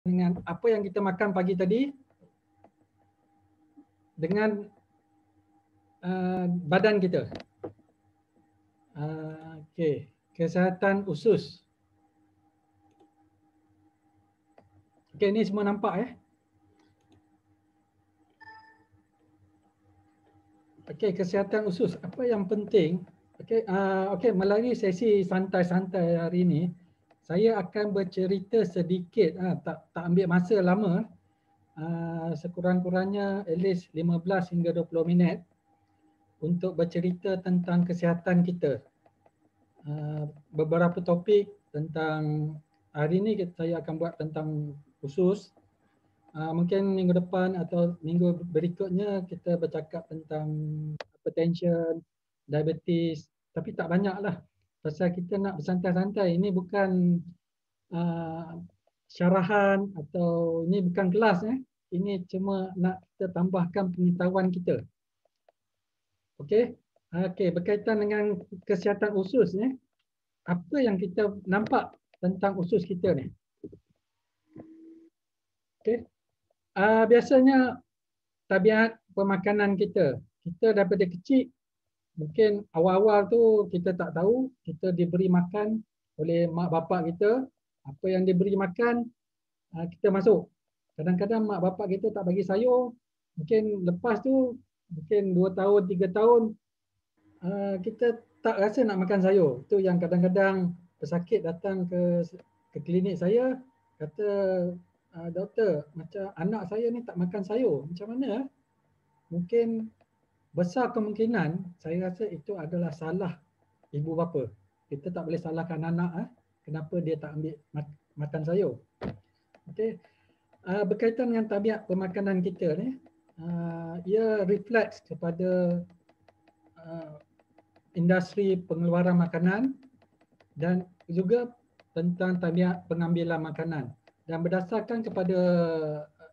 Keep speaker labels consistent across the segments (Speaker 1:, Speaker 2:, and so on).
Speaker 1: dengan apa yang kita makan pagi tadi dengan badan kita. Okey, kesihatan usus. Okey, ni semua nampak ya. Okey, kesihatan usus. Apa yang penting? Okey, melalui sesi santai-santai hari ini, saya akan bercerita sedikit, tak ambil masa lama, sekurang-kurangnya at least 15 hingga 20 minit untuk bercerita tentang kesihatan kita. Beberapa topik tentang hari ini saya akan buat tentang usus. Mungkin minggu depan atau minggu berikutnya kita bercakap tentang hypertension, diabetes, tapi tak banyaklah. Pasal kita nak bersantai-santai. Ini bukan syarahan atau ini bukan kelas. Ini cuma nak kita tambahkan pengetahuan kita. Okey. Okey, berkaitan dengan kesihatan usus ni, apa yang kita nampak tentang usus kita ni? Okey. Biasanya tabiat pemakanan kita. Kita daripada kecil, mungkin awal-awal tu kita tak tahu, kita diberi makan oleh mak bapak kita. Apa yang diberi makan, kita masuk. Kadang-kadang mak bapak kita tak bagi sayur, mungkin lepas tu, mungkin 2 tahun, 3 tahun, kita tak rasa nak makan sayur. Itu yang kadang-kadang pesakit datang ke klinik saya, kata, doktor, macam anak saya ni tak makan sayur. Macam mana? Mungkin besar kemungkinan saya rasa itu adalah salah ibu bapa. Kita tak boleh salahkan anak kenapa dia tak ambil makan sayur. Okey. Berkaitan dengan tabiat pemakanan kita ni, ia refleks kepada industri pengeluaran makanan dan juga tentang tabiat pengambilan makanan. Dan berdasarkan kepada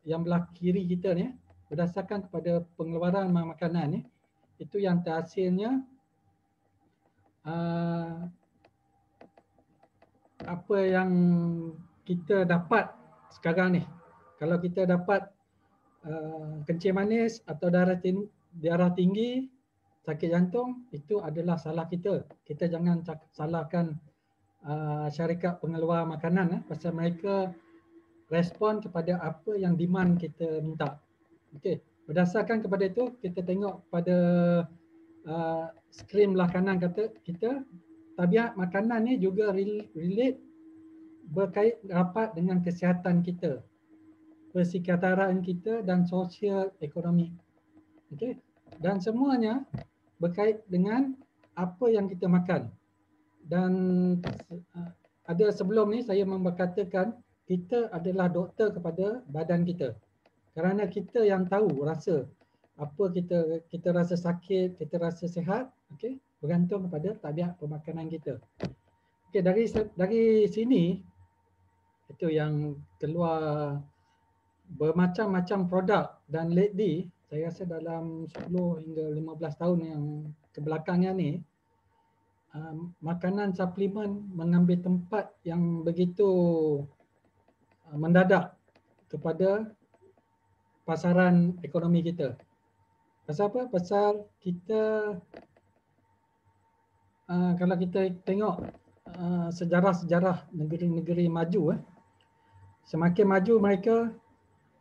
Speaker 1: yang belah kiri kita ni, berdasarkan kepada pengeluaran makanan ni, itu yang terhasilnya apa yang kita dapat sekarang ni. Kalau kita dapat kencing manis atau darah tinggi, sakit jantung, itu adalah salah kita. Kita jangan salahkan syarikat pengeluar makanan pasal mereka respon kepada apa yang demand kita minta. Okey, berdasarkan kepada itu kita tengok pada skrin belah kanan kata kita, tabiat makanan ni juga relate berkait rapat dengan kesihatan kita, persekitaran kita dan sosial ekonomi. Okey, dan semuanya berkait dengan apa yang kita makan. Dan ada sebelum ni saya memberkatakan kita adalah doktor kepada badan kita. Kerana kita yang tahu rasa apa kita rasa sakit, kita rasa sihat, okey, bergantung kepada tabiat pemakanan kita. Okey, dari sini itu yang keluar bermacam-macam produk dan lately saya rasa dalam 10 hingga 15 tahun yang kebelakangnya ni, makanan suplemen mengambil tempat yang begitu mendadak kepada pasaran ekonomi kita. Pasal apa? Pasal kita kalau kita tengok sejarah-sejarah negeri-negeri maju, semakin maju mereka,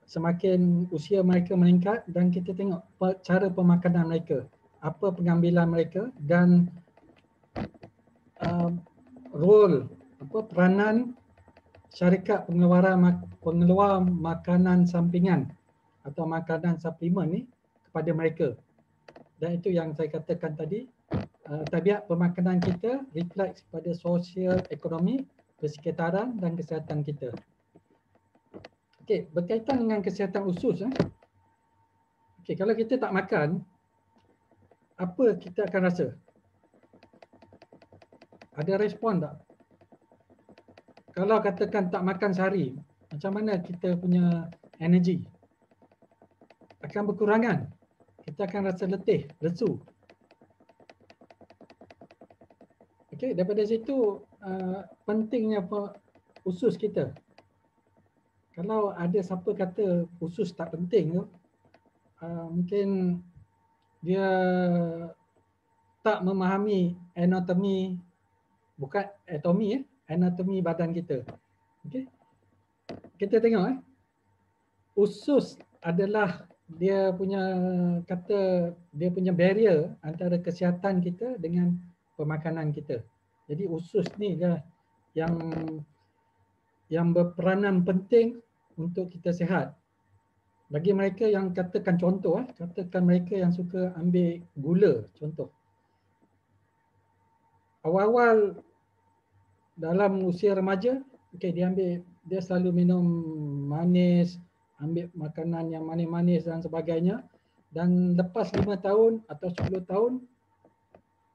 Speaker 1: semakin usia mereka meningkat, dan kita tengok cara pemakanan mereka, apa pengambilan mereka dan peranan syarikat pengeluar makanan sampingan atau makanan suplemen ni kepada mereka. Dan itu yang saya katakan tadi, tabiat pemakanan kita refleks pada sosial ekonomi, persekitaran dan kesihatan kita. Okey, berkaitan dengan kesihatan usus. Okey, kalau kita tak makan, apa kita akan rasa? Ada respon tak? Kalau katakan tak makan sehari, macam mana kita punya energi? Akan berkurangan. Kita akan rasa letih, lesu. Okey, daripada situ pentingnya usus kita. Kalau ada siapa kata usus tak penting tu, mungkin dia tak memahami anatomi, bukan anatomi anatomi badan kita. Okey. Kita tengok usus adalah dia punya kata, dia punya barrier antara kesihatan kita dengan pemakanan kita. Jadi usus ni dah yang berperanan penting untuk kita sihat. Bagi mereka yang katakan contoh, katakan mereka yang suka ambil gula contoh. Awal-awal dalam usia remaja, okay, dia selalu minum manis, ambil makanan yang manis-manis dan sebagainya. Dan lepas 5 tahun atau 10 tahun,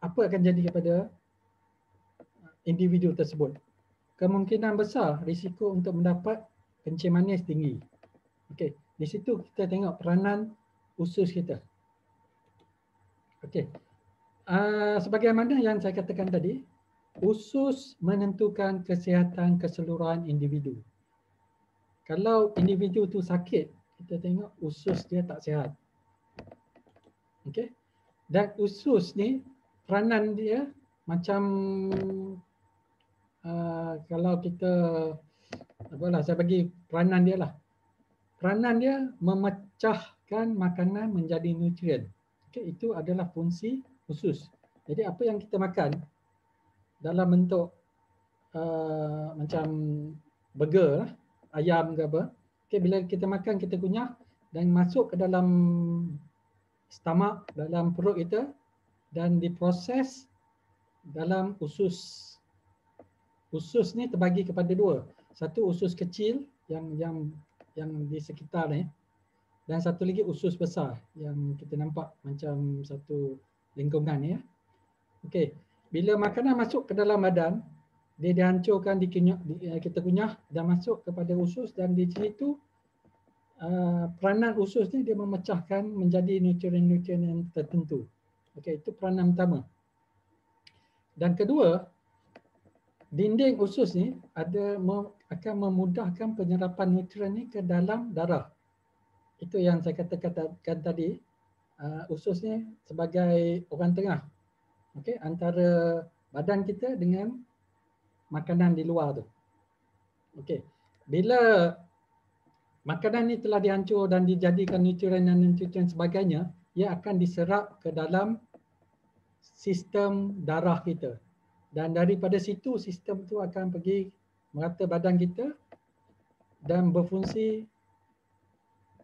Speaker 1: apa akan jadi kepada individu tersebut? Kemungkinan besar risiko untuk mendapat kencing manis tinggi. Okey, di situ kita tengok peranan usus kita. Okey. Sebagaimana yang saya katakan tadi, usus menentukan kesihatan keseluruhan individu. Kalau individu tu sakit, kita tengok usus dia tak sihat. Okey. Dan usus ni peranan dia macam kalau kita apalah, saya bagi peranan dia lah. Peranan dia memecahkan makanan menjadi nutrien. Okay, itu adalah fungsi usus. Jadi apa yang kita makan dalam bentuk macam burger lah, ayam ke apa, okay, bila kita makan kita kunyah dan masuk ke dalam stomach, dalam perut kita dan diproses dalam usus. Usus ni terbagi kepada dua. Satu usus kecil yang di sekitar ni, dan satu lagi usus besar yang kita nampak macam satu lingkungan ni. Okey, bila makanan masuk ke dalam badan, dia dihancurkan, kita kunyah dan masuk kepada usus, dan di situ peranan usus ni dia memecahkan menjadi nutrien-nutrien yang tertentu. Okey, itu peranan pertama. Dan kedua, dinding usus ni akan memudahkan penyerapan nutrien ni ke dalam darah. Itu yang saya katakan tadi, usus ni sebagai orang tengah, okay, antara badan kita dengan makanan di luar tu. Okay. Bila makanan ni telah dihancur dan dijadikan nutrien dan nutrien sebagainya, ia akan diserap ke dalam sistem darah kita. Dan daripada situ sistem tu akan pergi merata badan kita dan berfungsi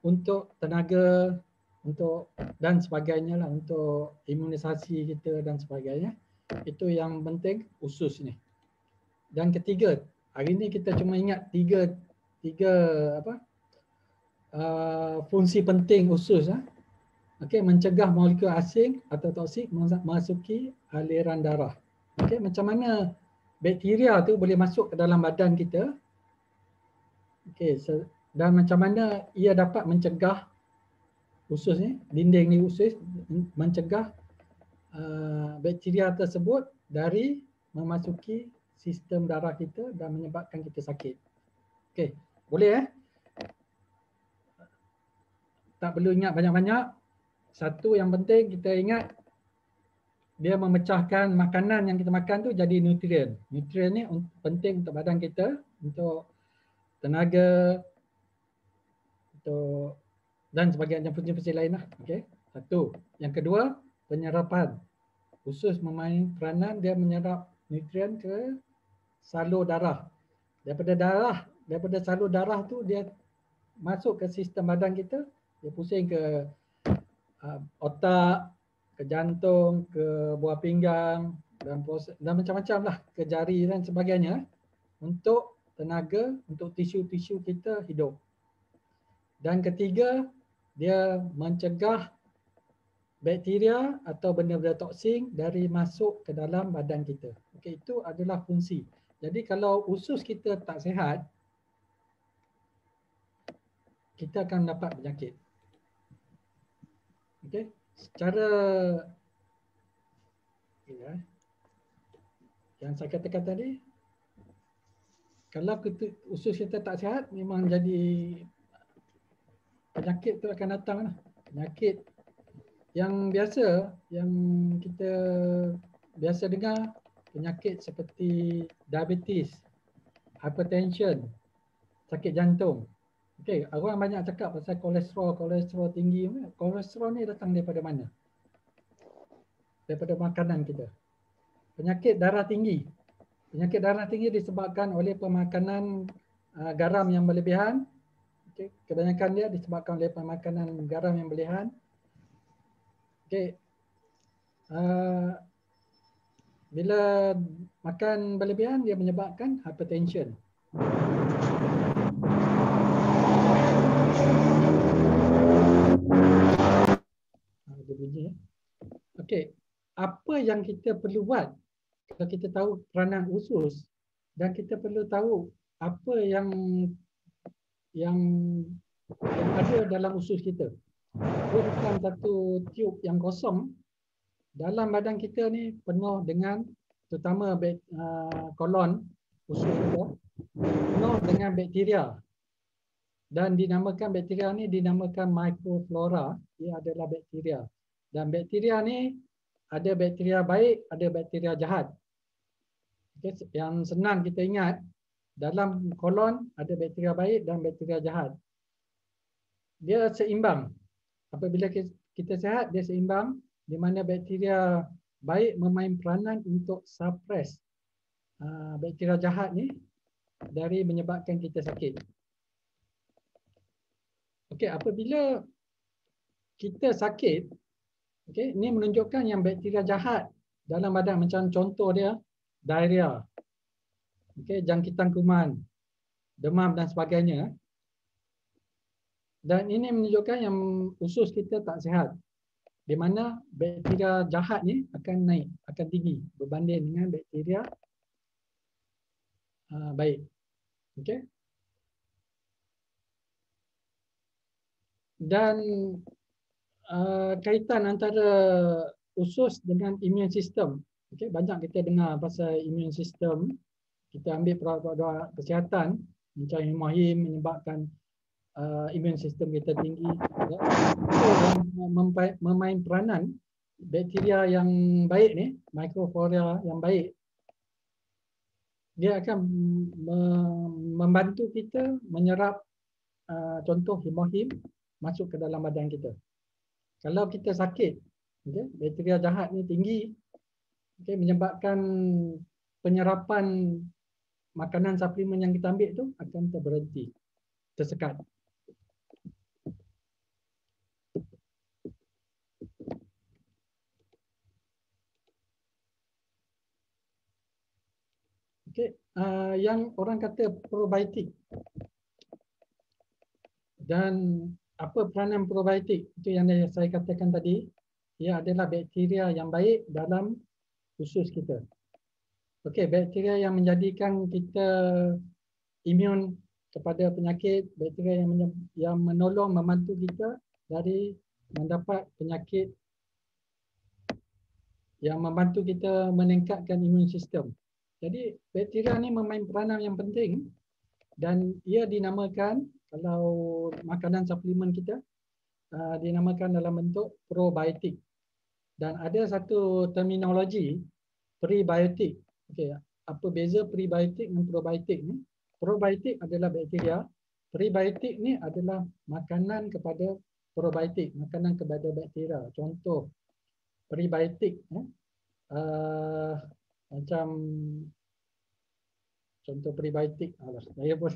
Speaker 1: untuk tenaga, untuk dan sebagainya lah, untuk imunisasi kita dan sebagainya. Itu yang penting usus ni. Dan ketiga, hari ni kita cuma ingat tiga fungsi penting usus. Okey, mencegah molekul asing atau toksik memasuki aliran darah. Okey, macam mana bakteria tu boleh masuk ke dalam badan kita? Okey, dan macam mana ia dapat mencegah usus ni, dinding ni usus, mencegah bakteria tersebut dari memasuki sistem darah kita dan menyebabkan kita sakit. Okey, boleh tak perlu ingat banyak-banyak. Satu yang penting kita ingat, dia memecahkan makanan yang kita makan tu jadi nutrien. Nutrien ni penting untuk badan kita, untuk tenaga, untuk dan sebagainya, fungsi-fungsi lain lah. Okay. Satu. Yang kedua, penyerapan. Usus memain peranan, dia menyerap nutrien ke salur darah. Daripada salur darah tu dia masuk ke sistem badan kita, dia pusing ke otak, ke jantung, ke buah pinggang dan macam-macam lah, ke jari dan sebagainya, untuk tenaga, untuk tisu-tisu kita hidup. Dan ketiga, dia mencegah bakteria atau benda-benda toksik dari masuk ke dalam badan kita. Okey, itu adalah fungsi. Jadi kalau usus kita tak sihat, kita akan dapat penyakit. Okey, secara yang saya katakan tadi, Kalau usus kita tak sihat, memang jadi penyakit tu akan datang lah. Penyakit yang biasa, yang kita biasa dengar, penyakit seperti diabetes, hypertension, sakit jantung. Okey, orang banyak cakap pasal kolesterol tinggi. Kolesterol ni datang daripada mana? Daripada makanan kita. Penyakit darah tinggi. Penyakit darah tinggi disebabkan oleh pemakanan garam yang berlebihan. Okay. Kebanyakan dia disebabkan oleh pemakanan garam yang berlebihan. Okay. Bila makan berlebihan, dia menyebabkan hypertension. Ada bunyi. Okey, apa yang kita perlu buat kalau kita tahu peranan usus dan kita perlu tahu apa yang ada dalam usus kita. Dia bukan satu tiub yang kosong. Dalam badan kita ni penuh dengan, terutama kolon usus kita, penuh dengan bakteria. Dan dinamakan bakteria ni dinamakan microflora. Dia adalah bakteria. Dan bakteria ni ada bakteria baik, ada bakteria jahat. Okay, yang senang kita ingat, dalam kolon ada bakteria baik dan bakteria jahat. Dia seimbang. Apabila kita sihat, dia seimbang, di mana bakteria baik memain peranan untuk suppress bakteria jahat ni dari menyebabkan kita sakit. Okey, apabila kita sakit, okey, ini menunjukkan yang bakteria jahat dalam badan, macam contoh dia diarrhea, okey, jangkitan kuman, demam dan sebagainya. Dan ini menunjukkan yang usus kita tak sihat, di mana bakteria jahat ni akan naik, akan tinggi berbanding dengan bakteria baik. Okey. Dan kaitan antara usus dengan immune system. Okey, banyak kita dengar pasal immune system. Kita ambil produk-produk kesihatan macam hemohim menyebabkan immune system kita tinggi. Ya. Itu yang memain peranan bakteria yang baik ni, microflora yang baik, dia akan membantu kita menyerap contoh hemohim masuk ke dalam badan kita. Kalau kita sakit, okay, bakteria jahat ni tinggi, okay, menyebabkan penyerapan makanan suplemen yang kita ambil tu akan terberhenti, tersekat. Okay, yang orang kata probiotik. Dan apa peranan probiotik? Itu yang saya katakan tadi. Ia adalah bakteria yang baik dalam usus kita. Okey, bakteria yang menjadikan kita imun kepada penyakit, bakteria yang menolong, membantu kita dari mendapat penyakit, yang membantu kita meningkatkan imun sistem. Jadi bakteria ni memain peranan yang penting dan ia dinamakan, kalau makanan suplemen kita, dinamakan dalam bentuk probiotik. Dan ada satu terminologi prebiotik. Okey, apa beza prebiotik dan probiotik ni? Probiotik adalah bakteria, prebiotik ni adalah makanan kepada probiotik, makanan kepada bakteria. Contoh prebiotik, macam contoh prebiotik, saya pun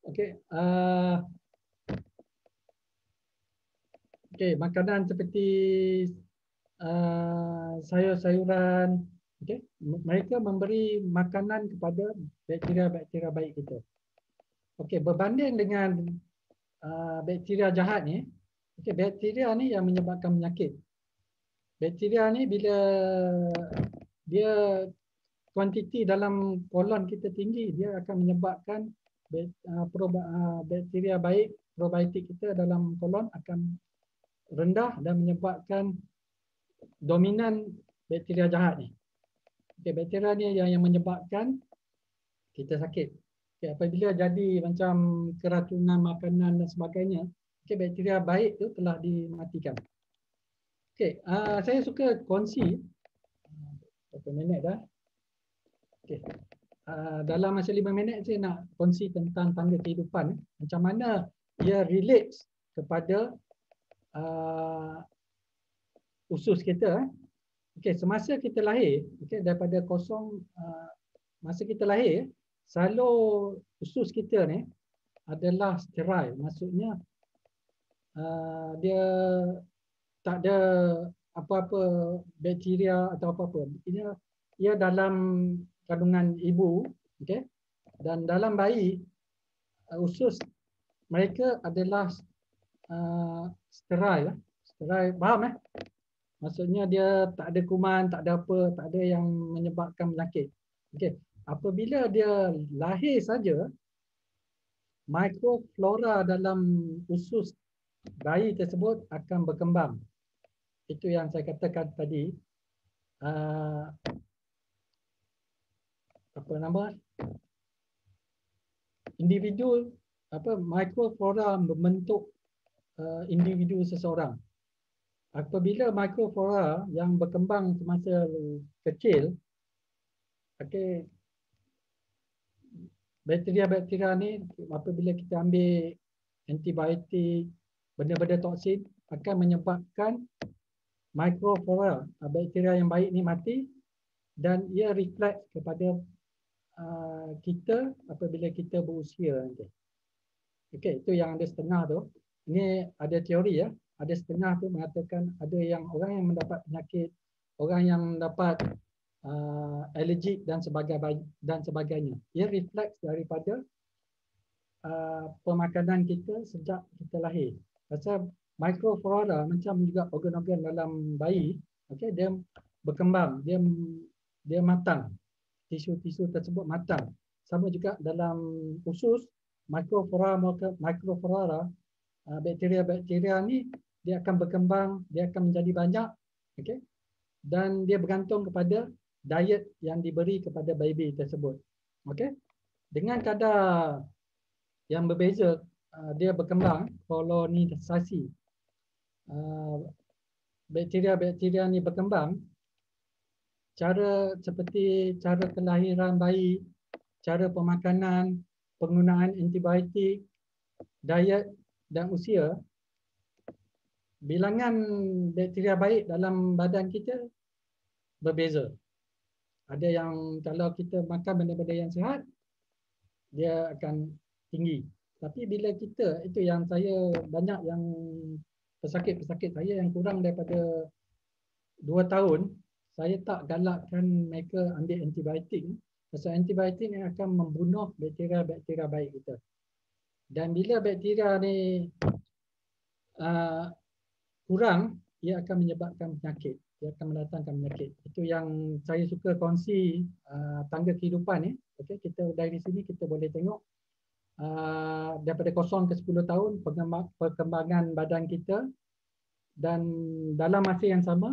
Speaker 1: okey, okey, makanan seperti sayur-sayuran, okey, mereka memberi makanan kepada bakteria-bakteria baik kita. Okey, berbanding dengan bakteria jahat ni, okey, bakteria ni yang menyebabkan penyakit. Bakteria ni bila dia kuantiti dalam kolon kita tinggi, dia akan menyebabkan bakteria baik, probiotik kita dalam kolon akan rendah dan menyebabkan dominan bakteria jahat ni. Okay, bakteria ni yang menyebabkan kita sakit. Okey, apabila jadi macam keracunan makanan dan sebagainya, okey, bakteria baik tu telah dimatikan. Okey, saya suka kongsi berapa minit dah. Okey. Dalam masa 5 minit saya nak kongsi tentang tangga kehidupan, macam mana ia relates kepada usus kita. Okey, semasa kita lahir, okey, daripada kosong, masa kita lahir, selalu usus kita ni adalah sterile. Maksudnya dia tak ada apa-apa bakteria atau apa-apa. Ia dalam kandungan ibu, okey. Dan dalam bayi, usus mereka adalah sterile. Sterile, faham Maksudnya dia tak ada kuman, tak ada apa, tak ada yang menyebabkan penyakit. Okey. Apabila dia lahir saja, mikroflora dalam usus bayi tersebut akan berkembang. Itu yang saya katakan tadi. Apa nama? Individu, mikroflora membentuk individu seseorang. Apabila mikroflora yang berkembang semasa kecil, okey, bakteria-bakteria ni apabila kita ambil antibiotik, benda-benda toksin akan menyebabkan mikroflora, bakteria yang baik ni mati, dan ia refleks kepada kita apabila kita berusia nanti. Okey, itu yang ada setengah tu. Ini ada teori Ada setengah tu mengatakan ada yang orang yang mendapat penyakit, orang yang mendapat allergic dan sebagainya. Ia refleks daripada pemakanan kita sejak kita lahir. Pasal mikroflora macam juga organ-organ dalam bayi, okey, dia berkembang, dia matang. Tisu-tisu tersebut matang. Sama juga dalam usus, mikroflora bakteria-bakteria ni dia akan berkembang, dia akan menjadi banyak, okey. Dan dia bergantung kepada diet yang diberi kepada baby tersebut. Okey. Dengan kadar yang berbeza, dia berkembang kolonisasi. Bakteria-bakteria ni berkembang seperti cara kelahiran bayi, cara pemakanan, penggunaan antibiotik, diet dan usia. Bilangan bakteria baik dalam badan kita berbeza. Ada yang kalau kita makan benda-benda yang sihat, dia akan tinggi. Tapi bila kita, itu yang saya banyak yang pesakit-pesakit saya yang kurang daripada 2 tahun, saya tak galakkan mereka ambil antibiotik. Pasal antibiotik ni akan membunuh bakteria-bakteria baik kita. Dan bila bakteria ni kurang, ia akan menyebabkan penyakit. Ia akan mendatangkan penyakit. Itu yang saya suka kongsi tangga kehidupan ni. Okey, kita dari sini kita boleh tengok daripada 0 ke 10 tahun perkembangan badan kita, dan dalam masa yang sama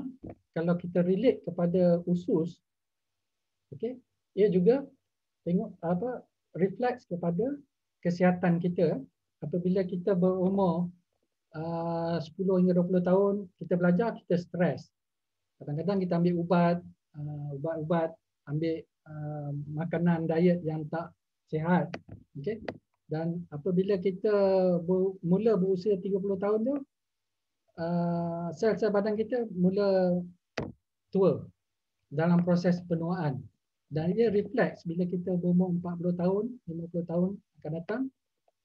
Speaker 1: kalau kita relate kepada usus, okey, ia juga tengok refleks kepada kesihatan kita. Apabila kita berumur 10 hingga 20 tahun, kita belajar, kita stres. Kadang-kadang kita ambil ubat-ubat, ambil makanan diet yang tak sihat. Okey. Dan apabila kita mula berusia 30 tahun tu, sel-sel badan kita mula tua dalam proses penuaan. Dan ia refleks bila kita berumur 40 tahun, 50 tahun akan datang,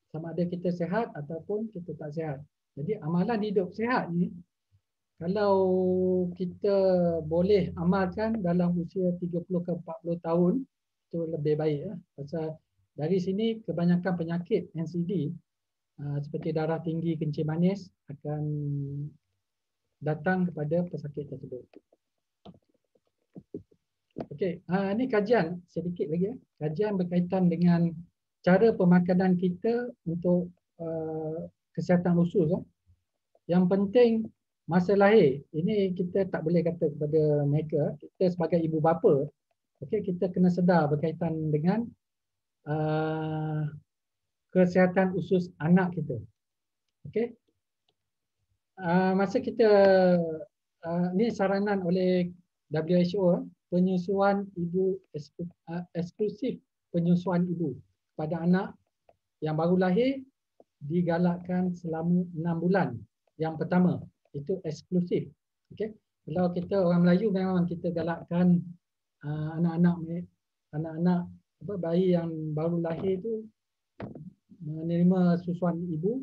Speaker 1: sama ada kita sihat ataupun kita tak sihat. Jadi amalan hidup sihat ni, kalau kita boleh amalkan dalam usia 30 ke 40 tahun, itu lebih baik. Pasal dari sini kebanyakan penyakit NCD seperti darah tinggi, kencing manis akan datang kepada pesakit tersebut. Okey, ini kajian sedikit lagi. Kajian berkaitan dengan cara pemakanan kita untuk kesihatan usus. Yang penting masa lahir, ini kita tak boleh kata kepada mereka, kita sebagai ibu bapa, okey, kita kena sedar berkaitan dengan kesihatan usus anak kita. Okey. Masa kita ni saranan oleh WHO, penyusuan ibu eksklusif penyusuan ibu pada anak yang baru lahir digalakkan selama 6 bulan. Yang pertama itu eksklusif. Okey. Kalau kita orang Melayu memang kita galakkan anak-anak bayi yang baru lahir itu menerima susuan ibu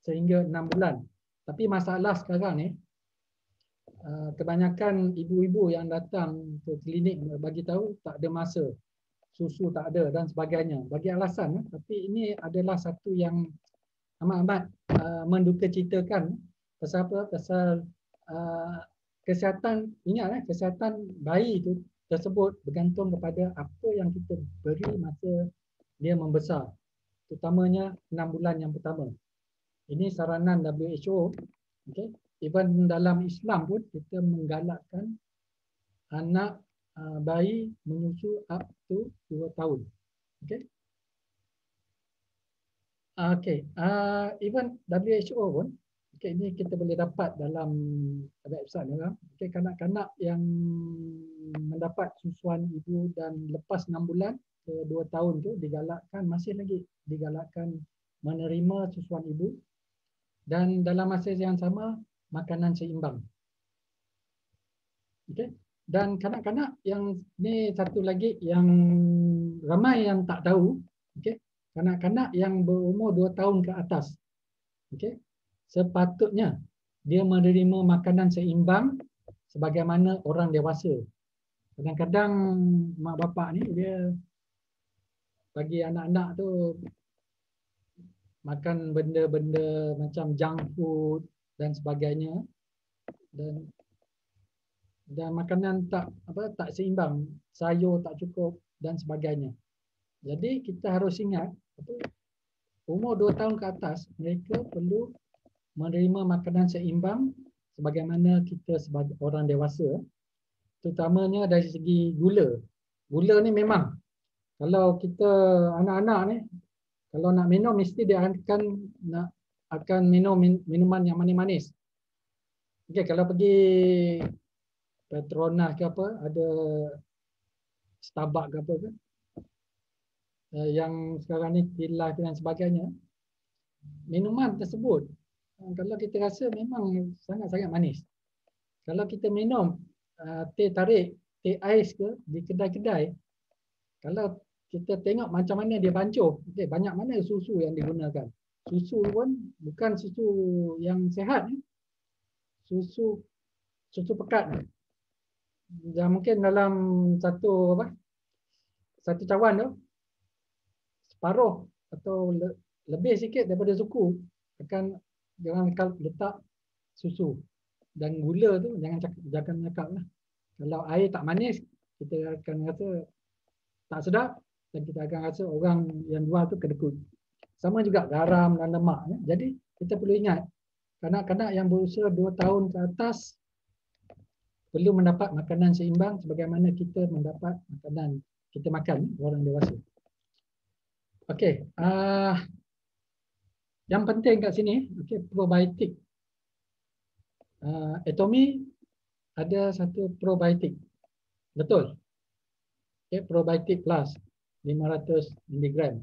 Speaker 1: sehingga 6 bulan. Tapi masalah sekarang ni, kebanyakan ibu-ibu yang datang ke klinik bagi tahu tak ada masa, susu tak ada dan sebagainya. Bagi alasan, tapi ini adalah satu yang amat-amat mendukacitakan. Pasal apa? Pasal kesihatan, ingat kesihatan bayi itu tersebut bergantung kepada apa yang kita beri masa dia membesar. Terutamanya 6 bulan yang pertama. Ini saranan WHO. Okay. Even dalam Islam pun kita menggalakkan anak bayi menyusu up to 2 tahun. Okay. Okay. Even WHO pun, okay, ini kita boleh dapat dalam website. Okay, kanak-kanak yang mendapat susuan ibu dan lepas 6 bulan ke 2 tahun tu digalakkan, masih lagi digalakkan menerima susuan ibu. Dan dalam masa yang sama, makanan seimbang. Okay. Dan kanak-kanak yang ni satu lagi yang ramai yang tak tahu, okay. Kanak-kanak yang berumur 2 tahun ke atas, okay, sepatutnya dia menerima makanan seimbang sebagaimana orang dewasa. Kadang-kadang mak bapak ni dia bagi anak-anak tu makan benda-benda macam junk food dan sebagainya, dan makanan tak seimbang, sayur tak cukup dan sebagainya. Jadi kita harus ingat umur 2 tahun ke atas mereka perlu menerima makanan seimbang sebagaimana kita sebagai orang dewasa, terutamanya dari segi gula. Gula ni memang kalau kita anak-anak ni kalau nak minum mesti dia akan minum minuman yang manis-manis. Okey, kalau pergi Petronas ke apa, ada Starbucks ke apa ke, yang sekarang ni Life dan sebagainya, minuman tersebut kalau kita rasa memang sangat-sangat manis. Kalau kita minum teh tarik, teh ais ke di kedai-kedai, kalau kita tengok macam mana dia bancuh, okay, banyak mana susu yang digunakan. Susu pun bukan susu yang sihat, susu pekat. Dan mungkin dalam satu cawan tu separuh atau lebih sikit daripada suku akan jangan letak susu. Dan gula tu jangan cakap lah. Kalau air tak manis, kita akan rasa tak sedap dan kita akan rasa orang yang jual tu kedekut. Sama juga garam dan lemak. Jadi kita perlu ingat, kanak-kanak yang berusia 2 tahun ke atas perlu mendapat makanan seimbang sebagaimana kita mendapat makanan kita makan orang dewasa. Okey, yang penting kat sini, okey, probiotik. Atomy ada satu probiotik. Betul. Okey, probiotik plus 500 mg.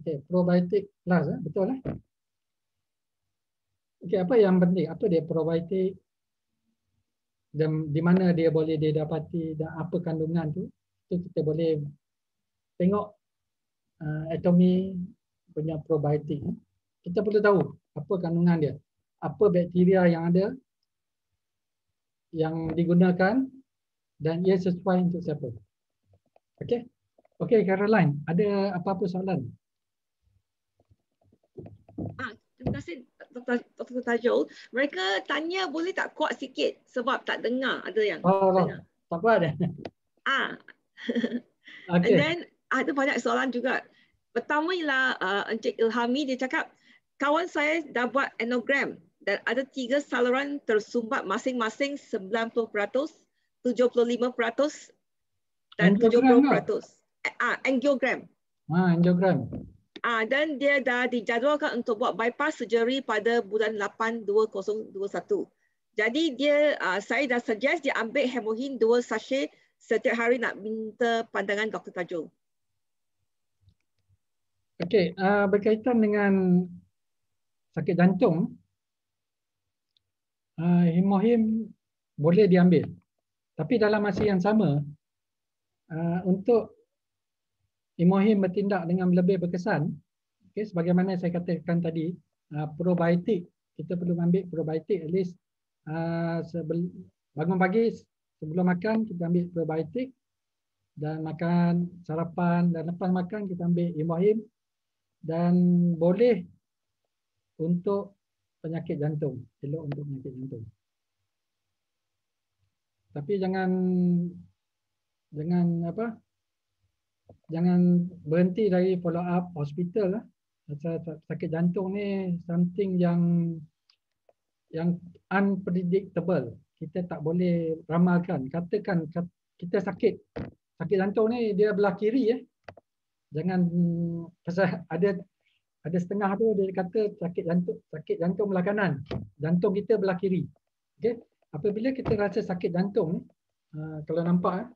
Speaker 1: Okey, probiotik plus, betul lah. Okey, apa yang penting? Apa dia probiotik? Dan di mana dia boleh didapati dan apa kandungan tu? Itu kita boleh tengok Atomy punya probiotik. Kita perlu tahu apa kandungan dia, apa bakteria yang ada, yang digunakan, dan ia sesuai untuk siapa. Okey, okey Caroline, ada apa-apa soalan?
Speaker 2: Terima kasih Dr. Tajul. Mereka tanya boleh tak kuat sikit sebab tak dengar, ada yang dengar.
Speaker 1: Tak apa ada.
Speaker 2: Okay. And then ada banyak soalan juga. Pertama ialah Encik Ilhami, dia cakap kawan saya dah buat enogram dan ada 3 saluran tersumbat masing-masing 90%, 75% dan 70%. Angiogram.
Speaker 1: Angiogram.
Speaker 2: Dan dia dah dijadualkan untuk buat bypass surgery pada bulan 8 2021. Jadi saya dah suggest dia ambil hemohin 2 sachet setiap hari, nak minta pandangan Dr. Tajul.
Speaker 1: Okey, berkaitan dengan sakit jantung, hemohim boleh diambil. Tapi dalam masa yang sama, untuk hemohim bertindak dengan lebih berkesan, okay, sebagaimana saya katakan tadi, probiotik, kita perlu ambil probiotik at least bangun pagi sebelum makan kita ambil probiotik, dan makan sarapan, dan lepas makan kita ambil hemohim, dan boleh untuk penyakit jantung, elok untuk penyakit jantung. Tapi jangan berhenti dari follow up hospital lah. Sakit jantung ni something yang unpredictable. Kita tak boleh ramalkan. Katakan kita sakit jantung ni dia belah kiri Jangan pasal ada setengah tu dia kata sakit jantung belah kanan. Jantung kita belah kiri. Okey. Apabila kita rasa sakit jantung ni, kalau nampak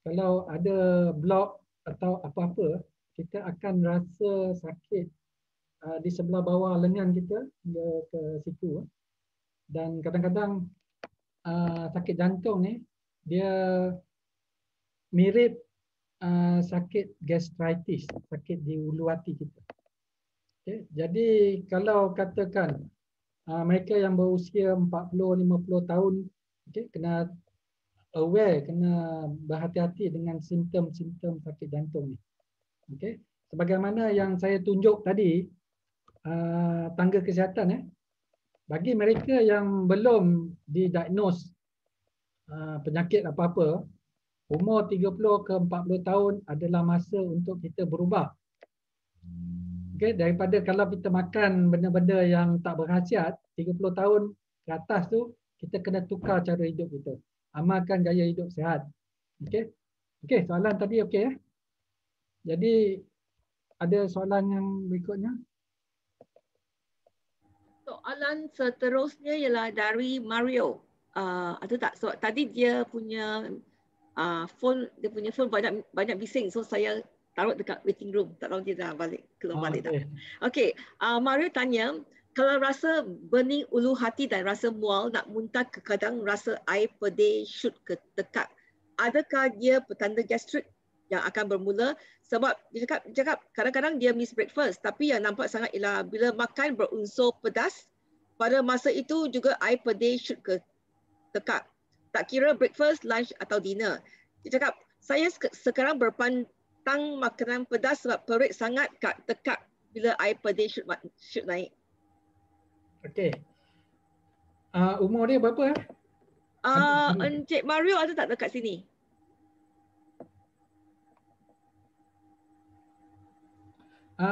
Speaker 1: kalau ada blok atau apa-apa, kita akan rasa sakit di sebelah bawah lengan kita hingga ke situ. Dan kadang-kadang sakit jantung ni dia mirip sakit gastritis, sakit di ulu hati kita. Okay. Jadi kalau katakan mereka yang berusia 40-50 tahun, okay, kena aware, kena berhati-hati dengan simptom-simptom sakit jantung ni. Okay. Sebagaimana yang saya tunjuk tadi, tangga kesihatan bagi mereka yang belum didiagnose penyakit apa-apa, umur 30 ke 40 tahun adalah masa untuk kita berubah. Okay, daripada kalau kita makan benda-benda yang tak berkhasiat, 30 tahun ke atas tu, kita kena tukar cara hidup kita. Amalkan gaya hidup sihat. Okey. Okey, soalan tadi okey. Jadi ada soalan yang berikutnya?
Speaker 2: Soalan seterusnya ialah dari Mario. Ada tak? Sebab tadi dia punya phone banyak bising, so saya taruh dekat waiting room. Tak tahu dia dah keluar balik tak. Okey, Mario tanya, kalau rasa burning ulu hati dan rasa mual, nak muntah, kadang rasa air pedih shoot ke tekak, adakah dia petanda gastrik yang akan bermula? Sebab dia cakap kadang-kadang dia miss breakfast, tapi yang nampak sangat ialah bila makan berunsur pedas, pada masa itu juga air pedih shoot ke tekak. Tak kira breakfast, lunch atau dinner. Dia cakap, saya sekarang berpantang makanan pedas sebab perut sangat tekak bila air pedih shoot naik.
Speaker 1: Okey. Umur dia berapa?
Speaker 2: Encik Mario ada tak dekat sini?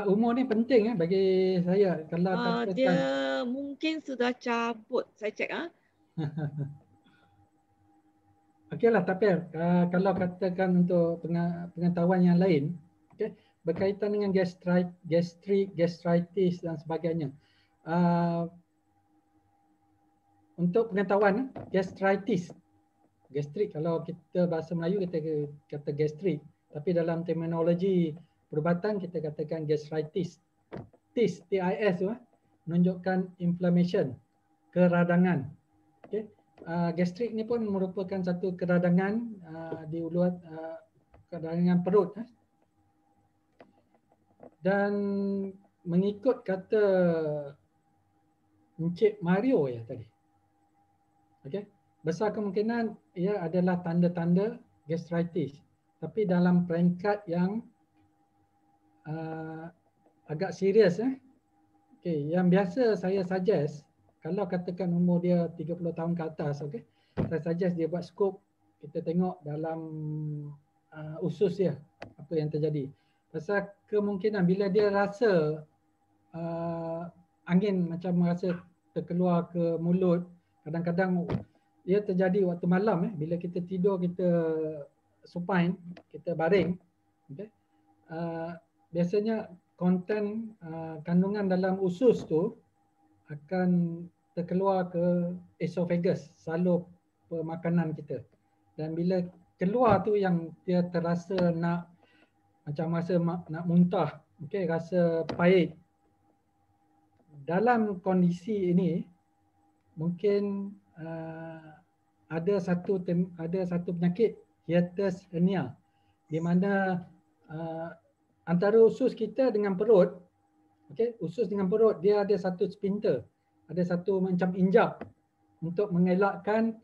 Speaker 1: Umur ni penting bagi saya. Kalau katakan
Speaker 2: dia mungkin sudah cabut. Saya cek
Speaker 1: Okeylah, tapi kalau katakan untuk pengetahuan yang lain, okay, berkaitan dengan gastritis dan sebagainya. Untuk pengetahuan, gastritis, gastrik, kalau kita bahasa Melayu kita kata gastrik, tapi dalam terminologi perubatan kita katakan gastritis. TIS tu menunjukkan inflammation, keradangan. Okay. Gastrik ni pun merupakan satu keradangan di ulu keradangan perut. Dan mengikut kata Encik Mario tadi, okay, besar kemungkinan ia adalah tanda-tanda gastritis, tapi dalam peringkat yang agak serius. Okay, yang biasa saya suggest, kalau katakan umur dia 30 tahun ke atas, okay, saya suggest dia buat skop, kita tengok dalam usus dia apa yang terjadi. Pasal kemungkinan bila dia rasa angin macam rasa terkeluar ke mulut, kadang-kadang dia terjadi waktu malam bila kita tidur, kita supine, kita baring, okay, biasanya konten kandungan dalam usus tu akan terkeluar ke esophagus, salur pemakanan kita. Dan bila keluar tu yang dia terasa nak macam rasa nak muntah, okey, rasa pahit. Dalam kondisi ini mungkin ada satu penyakit hiatus hernia di mana antara usus kita dengan perut, okey, usus dengan perut dia ada satu sphincter, ada satu macam injap untuk mengelakkan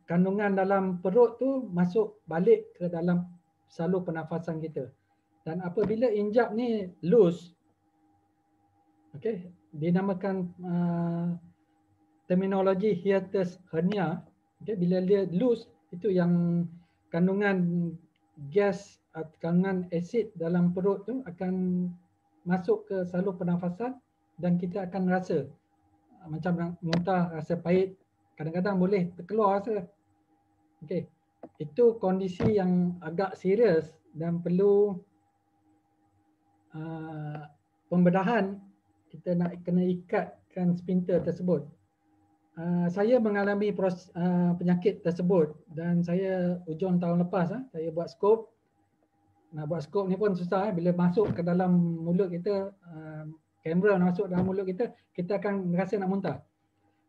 Speaker 1: kandungan dalam perut tu masuk balik ke dalam salur pernafasan kita. Dan apabila injap ni loose, okey, dinamakan terminologi hiatus hernia. Okay, bila dia loose, itu yang kandungan gas atau kandungan asid dalam perut tu akan masuk ke salur pernafasan dan kita akan rasa macam muntah, rasa pahit, kadang-kadang boleh terkeluar rasa. Okay. Itu kondisi yang agak serius dan perlu pembedahan. Kita nak kena ikatkan sphincter tersebut. Saya mengalami penyakit tersebut dan saya hujung tahun lepas saya buat skop. Nak buat skop ni pun susah bila masuk ke dalam mulut kita, kamera masuk dalam mulut kita, kita akan rasa nak muntah.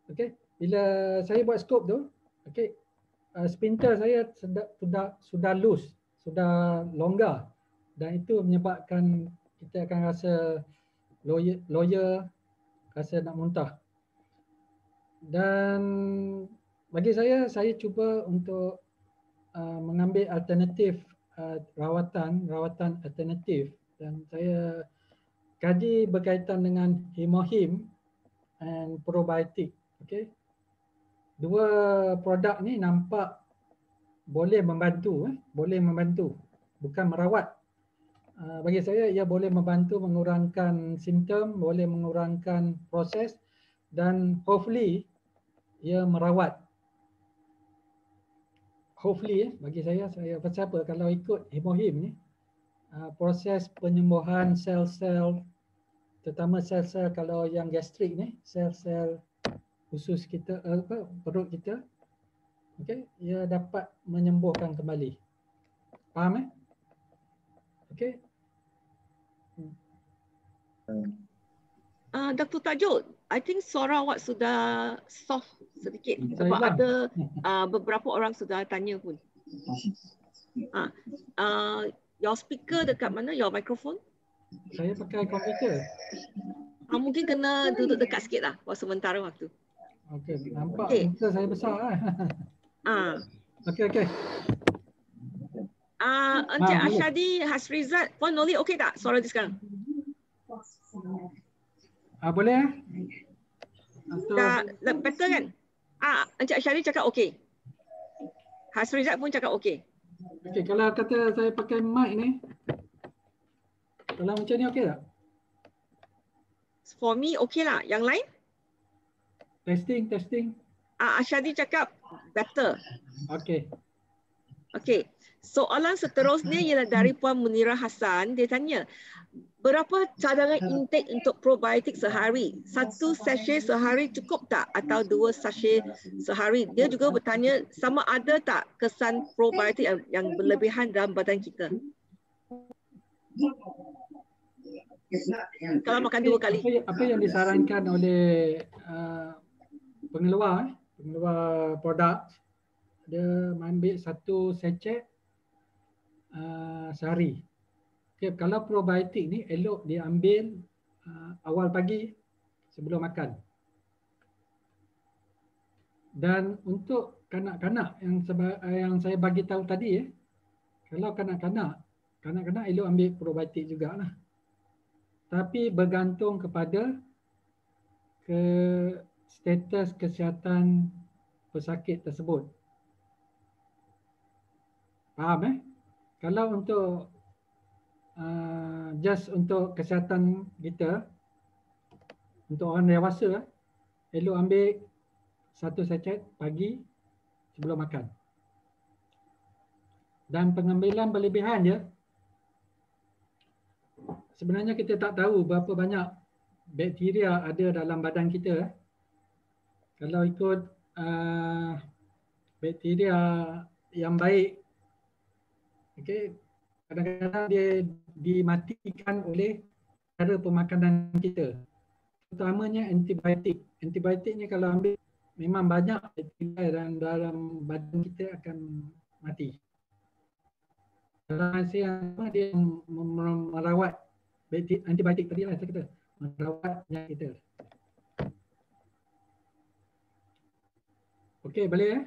Speaker 1: Okey, bila saya buat skop tu, okey, sphincter saya sudah loose, sudah longgar dan itu menyebabkan kita akan rasa loya, rasa nak muntah. Dan bagi saya cuba untuk mengambil alternatif rawatan alternatif dan saya kaji berkaitan dengan hemohim and probiotik. Okay. Dua produk ni nampak boleh membantu, bukan merawat. Bagi saya ia boleh membantu mengurangkan simptom, boleh mengurangkan proses dan hopefully ia merawat. Hopefully bagi saya pasal apa, kalau ikut hemohim ni proses penyembuhan sel-sel, terutama sel-sel kalau yang gastrik ni, sel-sel usus kita, perut kita, okey, ia dapat menyembuhkan kembali. Faham okey?
Speaker 2: Dr. Tajul, I think suara awak sudah soft sedikit sebab ada beberapa orang sudah tanya pun. Your speaker dekat mana? Your microphone?
Speaker 1: Saya pakai komputer.
Speaker 2: Mungkin kena duduk dekat sikit lah for sementara waktu.
Speaker 1: Okey, nampak komputer saya besar lah. Okey.
Speaker 2: Encik Ashadi Hasrizat pun Noli okey tak suara dia sekarang?
Speaker 1: Boleh
Speaker 2: Dah better kan? Encik Ashadi cakap okey. Hasrizat pun cakap okey.
Speaker 1: Okey, kalau kata saya pakai mic ni, kalau macam ni okey tak?
Speaker 2: For me okey lah. Yang lain?
Speaker 1: Testing.
Speaker 2: Ashadi cakap better.
Speaker 1: Okey.
Speaker 2: Soalan seterusnya ialah dari Puan Munira Hassan. Dia tanya, berapa cadangan intake untuk probiotik sehari? 1 sachet sehari cukup tak? Atau 2 sachet sehari? Dia juga bertanya, sama ada tak kesan probiotik yang berlebihan dalam badan kita? Kalau makan 2 kali.
Speaker 1: Apa yang disarankan oleh pengeluar produk, dia mengambil 1 sachet sehari. Okay, kalau probiotik ni elok diambil awal pagi sebelum makan. Dan untuk kanak-kanak yang saya bagi tahu tadi, kalau kanak-kanak elok ambil probiotik jugalah. Tapi bergantung kepada status kesihatan pesakit tersebut. Faham Kalau untuk just untuk kesihatan kita, untuk orang dewasa, elok ambil 1 sachet pagi sebelum makan. Dan pengambilan berlebihan je, sebenarnya kita tak tahu berapa banyak bakteria ada dalam badan kita. Kalau ikut bakteria yang baik, okay, kadang-kadang dia dimatikan oleh cara pemakanan kita. Terutamanya antibiotik. Antibiotik ni kalau ambil memang banyak bakteria dalam badan kita akan mati. Dalam masa yang sama dia merawat antibiotik tadi lah kita merawat penyakit kita. Okey, boleh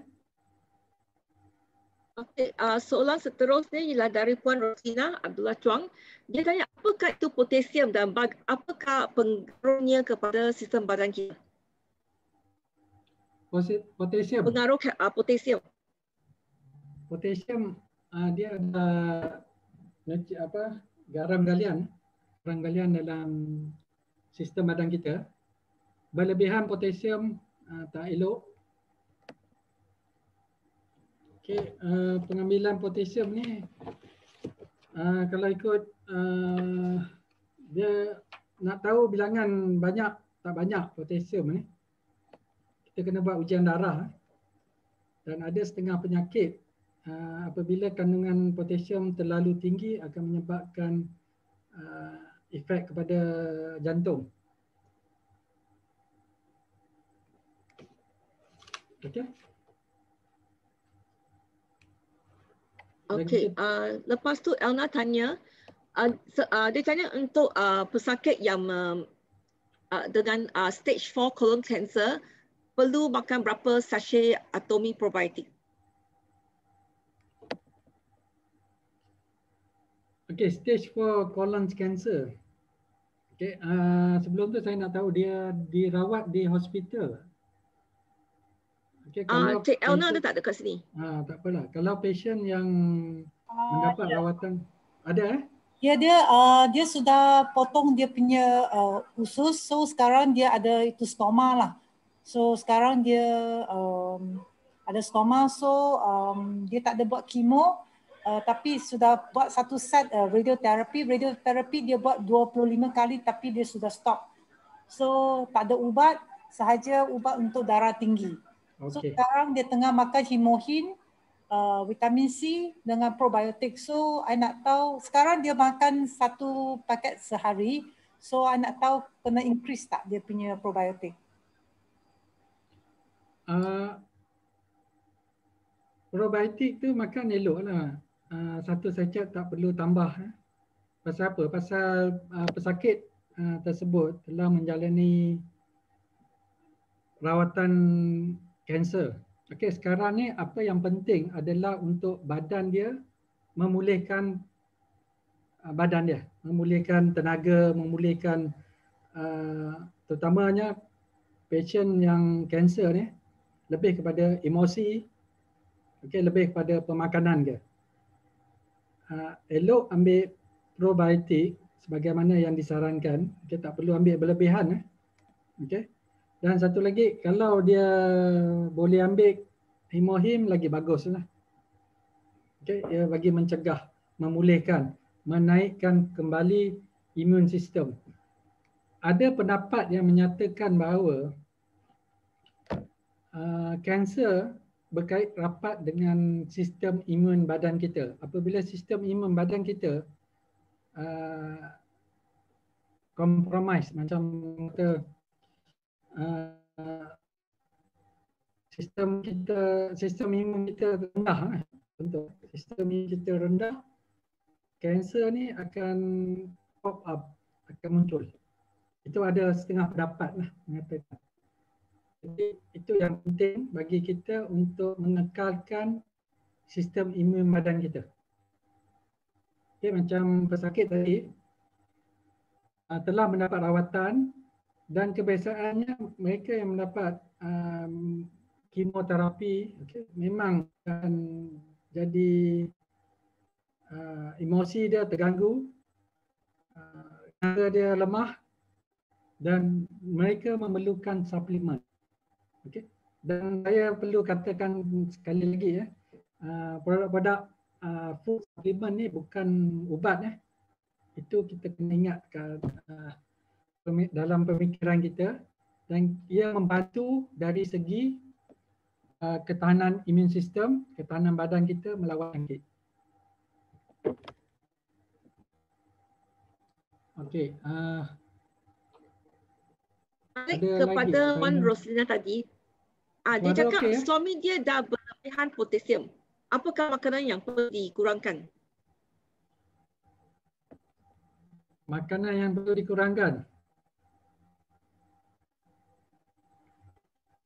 Speaker 2: Okey, soalan seterusnya ialah dari Puan Rosina Abdullah Chuang. Dia tanya, apakah itu potasium dan apakah pengaruhnya kepada sistem badan kita?
Speaker 1: Potasium.
Speaker 2: Pengaruh potasium.
Speaker 1: Potasium dia ada garam galian dalam sistem badan kita. Berlebihan potasium tak elok. Okey, pengambilan potasium ni kalau ikut dia nak tahu bilangan banyak tak banyak potasium ni, kita kena buat ujian darah. Dan ada setengah penyakit apabila kandungan potasium terlalu tinggi akan menyebabkan efek kepada jantung. Okey.
Speaker 2: Okey, lepas tu Elna tanya, dia tanya untuk pesakit yang dengan stage 4 colon cancer perlu makan berapa sachet Atomy probiotik?
Speaker 1: Okey, stage 4 colon cancer. Okey, sebelum tu saya nak tahu dia dirawat di hospital.
Speaker 2: Okay, Cik Elna ada tak dekat sini?
Speaker 1: Tak apalah. Kalau patient yang mendapat rawatan, ada
Speaker 3: Ya, dia sudah potong dia punya usus, so sekarang dia ada itu stoma lah. So sekarang dia ada stoma, so dia tak ada buat kemo, tapi sudah buat satu set radioterapi. Radioterapi dia buat 25 kali tapi dia sudah stop. So tak ada ubat, sahaja ubat untuk darah tinggi. So sekarang dia tengah makan Himohin, vitamin C dengan probiotik. So I nak tahu sekarang dia makan 1 paket sehari. So I nak tahu kena increase tak dia punya probiotik.
Speaker 1: Probiotik tu makan elok lah. 1 sachet tak perlu tambah. Pasal apa? Pasal pesakit tersebut telah menjalani rawatan kanser. Okey, sekarang ni apa yang penting adalah untuk badan dia memulihkan badan dia, memulihkan tenaga, memulihkan terutamanya pasien yang kanser ni lebih kepada emosi, okey, lebih kepada pemakanan dia. Elok ambil probiotik sebagaimana yang disarankan, okey, tak perlu ambil berlebihan. Okey. Dan satu lagi, kalau dia boleh ambil Himohim lagi baguslah. Okay, ia bagi mencegah, memulihkan, menaikkan kembali imun sistem. Ada pendapat yang menyatakan bahawa kanser berkait rapat dengan sistem imun badan kita. Apabila sistem imun badan kita compromise, macam kita sistem imun kita rendah, contoh sistem imun kita rendah, kanser ni akan pop up, akan muncul. Itu ada setengah pendapat lah mengatakan. Jadi itu yang penting bagi kita untuk mengekalkan sistem imun badan kita. Okay, macam pesakit tadi telah mendapat rawatan dan kebiasaannya mereka yang mendapat kemoterapi, okay, memang akan jadi emosi dia terganggu, tenaga dia lemah dan mereka memerlukan suplemen. Okay. Dan saya perlu katakan sekali lagi produk-produk food supplement ni bukan ubat . Itu kita kena ingatkan dalam pemikiran kita, dan ia membantu dari segi ketahanan imun sistem, ketahanan badan kita melawan penyakit. Okey,
Speaker 2: Balik
Speaker 1: ada
Speaker 2: kepada
Speaker 1: lagi?
Speaker 2: Wan Roslina tadi, dia
Speaker 1: Suara
Speaker 2: cakap
Speaker 1: okey,
Speaker 2: suami dia dah berlebihan potasium. Apakah makanan yang perlu dikurangkan?
Speaker 1: Makanan yang perlu dikurangkan.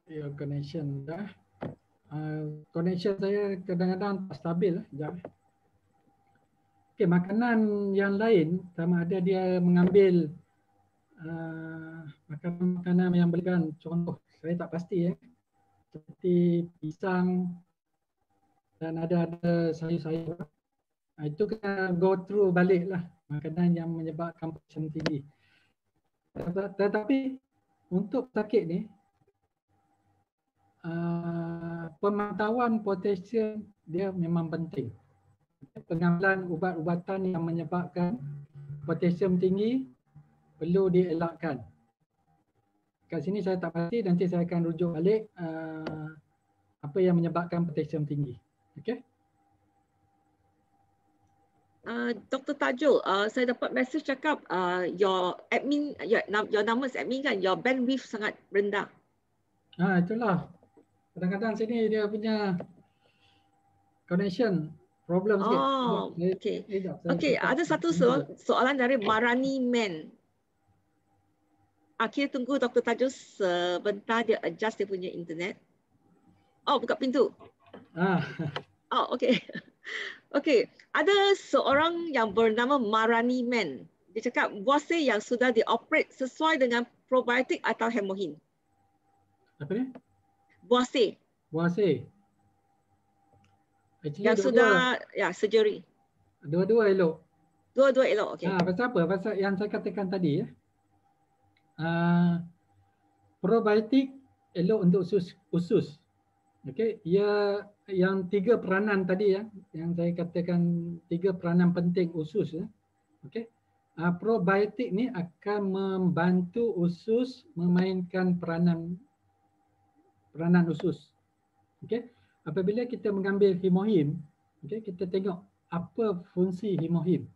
Speaker 1: Your connection dah. Connection saya kadang-kadang tak stabil. Sekejap. Okey, makanan yang lain sama ada dia mengambil makanan-makanan yang berlebihan. Contoh, saya tak pasti seperti pisang dan ada sayur-sayur. Itu kena go through balik lah makanan yang menyebabkan potasium tinggi. Tetapi untuk pesakit ni, pemantauan potasium dia memang penting. Pengambilan ubat-ubatan yang menyebabkan potasium tinggi perlu dielakkan. Kat sini saya tak pasti, nanti saya akan rujuk balik apa yang menyebabkan potasium tinggi. Okey.
Speaker 2: Dr. Tajul, saya dapat message cakap your admin, your nama is admin kan, your bandwidth sangat rendah.
Speaker 1: Itulah. Kadang-kadang sini dia punya connection problem sikit.
Speaker 2: Okey. Okey, ada satu soalan dari Marani Man. Kita tunggu Dr. Tajul sebentar, dia adjust dia punya internet. Buka pintu. Okey. Okey, ada seorang yang bernama Marani Man. Dia cakap Buase yang sudah dioperate sesuai dengan probiotik atau hemohin.
Speaker 1: Apa ni?
Speaker 2: Buase. Yang sudah surgery.
Speaker 1: Dua-dua elok.
Speaker 2: Dua-dua elok, okey.
Speaker 1: Pasal apa? Pasal yang saya katakan tadi probiotik elok untuk usus. Okey, ia yang 3 peranan tadi yang saya katakan 3 peranan penting usus Okey. Probiotik ni akan membantu usus memainkan peranan usus. Okey. Apabila kita mengambil hemohim, okey, kita tengok apa fungsi hemohim.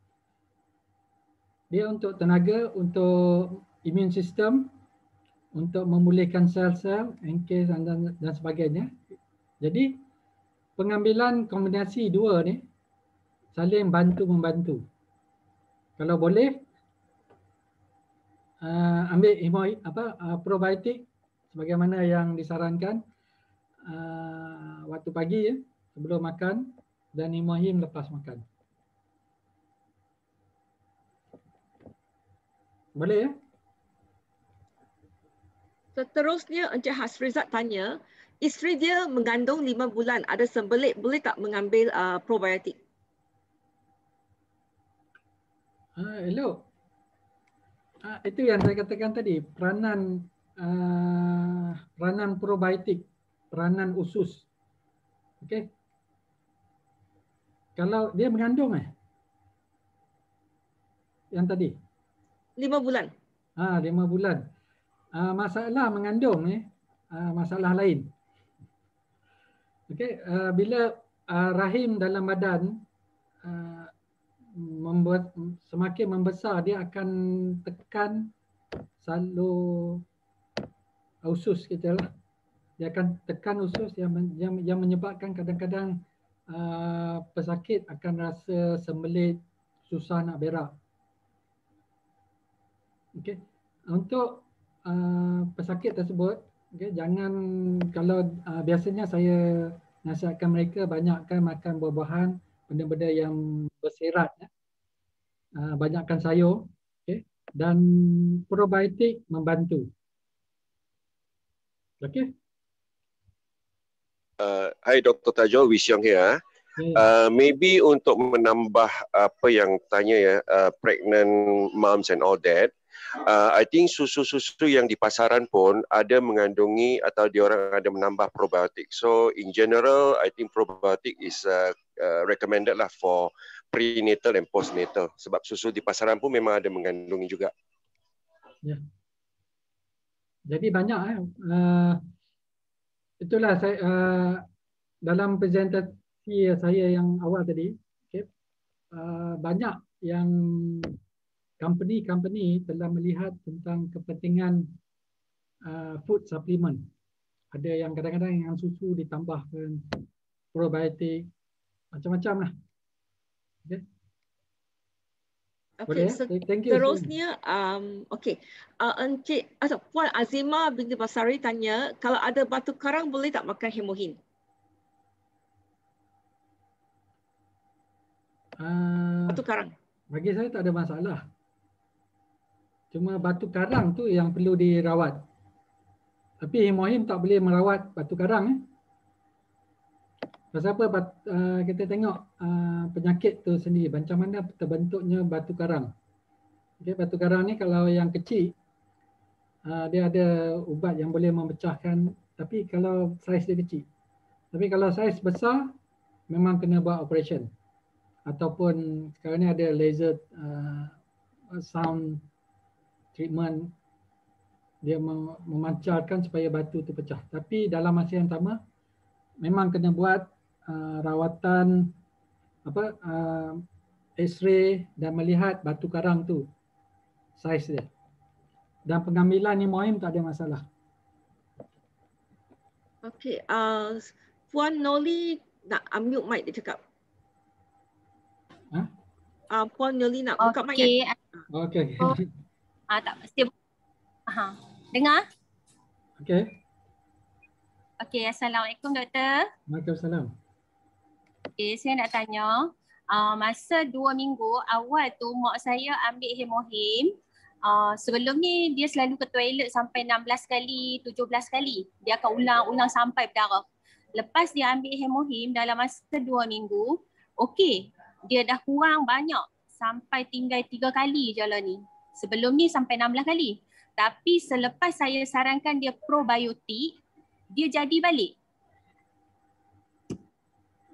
Speaker 1: Dia untuk tenaga, untuk imun sistem, untuk memulihkan sel-sel, NK dan sebagainya. Jadi pengambilan kombinasi dua ni saling bantu-membantu. Kalau boleh ambil probiotik sebagaimana yang disarankan waktu pagi sebelum makan, dan hemohim lepas makan. Boleh ya?
Speaker 2: Seterusnya Encik Hasrizat tanya, isteri dia mengandung 5 bulan, ada sembelit, boleh tak mengambil probiotik?
Speaker 1: Elok. Itu yang saya katakan tadi, peranan probiotik, peranan usus. Okey. Kalau dia mengandung yang tadi
Speaker 2: 5 bulan.
Speaker 1: 5 bulan. Masalah mengandung masalah lain. Okey, bila rahim dalam badan semakin membesar, dia akan tekan salur usus kita lah. Dia akan tekan usus yang menyebabkan kadang-kadang pesakit akan rasa sembelit, susah nak berak. Okey. Untuk pesakit tersebut, jangan, kalau biasanya saya nasihatkan mereka banyakkan makan buah-buahan, benda-benda yang berserat, banyakkan sayur, dan probiotik membantu. Okey.
Speaker 4: Hi Dr. Tajul, Wisyong here. Maybe untuk menambah apa yang tanya pregnant moms and all that, I think susu-susu yang di pasaran pun ada mengandungi atau diorang ada menambah probiotik. So in general, I think probiotic is recommended lah for prenatal dan postnatal. Sebab susu di pasaran pun memang ada mengandungi juga.
Speaker 1: Ya. Jadi banyak itulah saya dalam presentasi saya yang awal tadi, okay, banyak yang company telah melihat tentang kepentingan food supplement. Ada yang kadang-kadang yang susu ditambahkan probiotik, macam-macam lah. Okay.
Speaker 2: Okay,
Speaker 1: Thank you.
Speaker 2: Seterusnya, Encik Puan Azima binti Basari tanya, kalau ada batu karang boleh tak makan hemohin? Batu karang.
Speaker 1: Bagi saya tak ada masalah. Cuma batu karang tu yang perlu dirawat. Tapi hemohin tak boleh merawat batu karang. Pasal apa kita tengok penyakit tu sendiri, macam mana terbentuknya batu karang. Okay, batu karang ni kalau yang kecil, dia ada ubat yang boleh memecahkan, tapi kalau saiz dia kecil. Tapi kalau saiz besar, memang kena buat operation. Ataupun sekarang ni ada laser sound treatment, dia memancarkan supaya batu tu pecah. Tapi dalam masa yang sama, memang kena buat rawatan X-ray dan melihat batu karang tu saiz dia. Dan pengambilan hemohin tak ada masalah.
Speaker 2: Okey, Puan Noli nak unmute mic dia cakap. Puan Noli nak buka mic kan?
Speaker 1: Okey.
Speaker 5: Tak mesti. Dengar?
Speaker 1: Okey.
Speaker 5: Okey, Assalamualaikum doktor.
Speaker 1: Waalaikumsalam.
Speaker 5: Okey, saya nak tanya, masa 2 minggu awal tu mak saya ambil hemohim. Sebelum ni dia selalu ke toilet sampai 16 kali, 17 kali. Dia akan ulang-ulang sampai berdarah. Lepas dia ambil hemohim dalam masa 2 minggu, okey, dia dah kurang banyak sampai tinggal 3 kali je lah ni. Sebelum ni sampai 16 kali. Tapi selepas saya sarankan dia probiotik, dia jadi balik.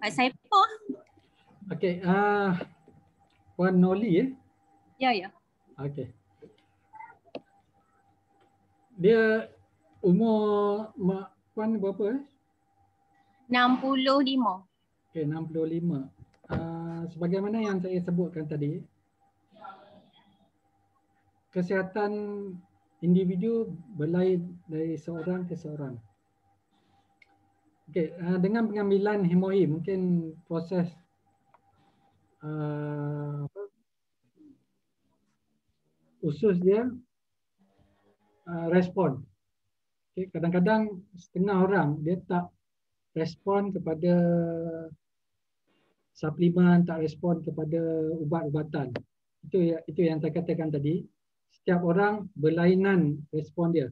Speaker 5: Saya apa?
Speaker 1: Okey, Puan Noli
Speaker 5: Ya.
Speaker 1: Okey. Dia umur Puan berapa
Speaker 5: 65.
Speaker 1: Okey, 65. Sebagaimana yang saya sebutkan tadi, kesihatan individu berlain dari seorang ke seorang. Okey, dengan pengambilan hemohim mungkin proses usus dia respon. Okay, kadang-kadang setengah orang dia tak respon kepada suplemen, tak respon kepada ubat-ubatan. Itu yang saya katakan tadi. Setiap orang berlainan respon dia.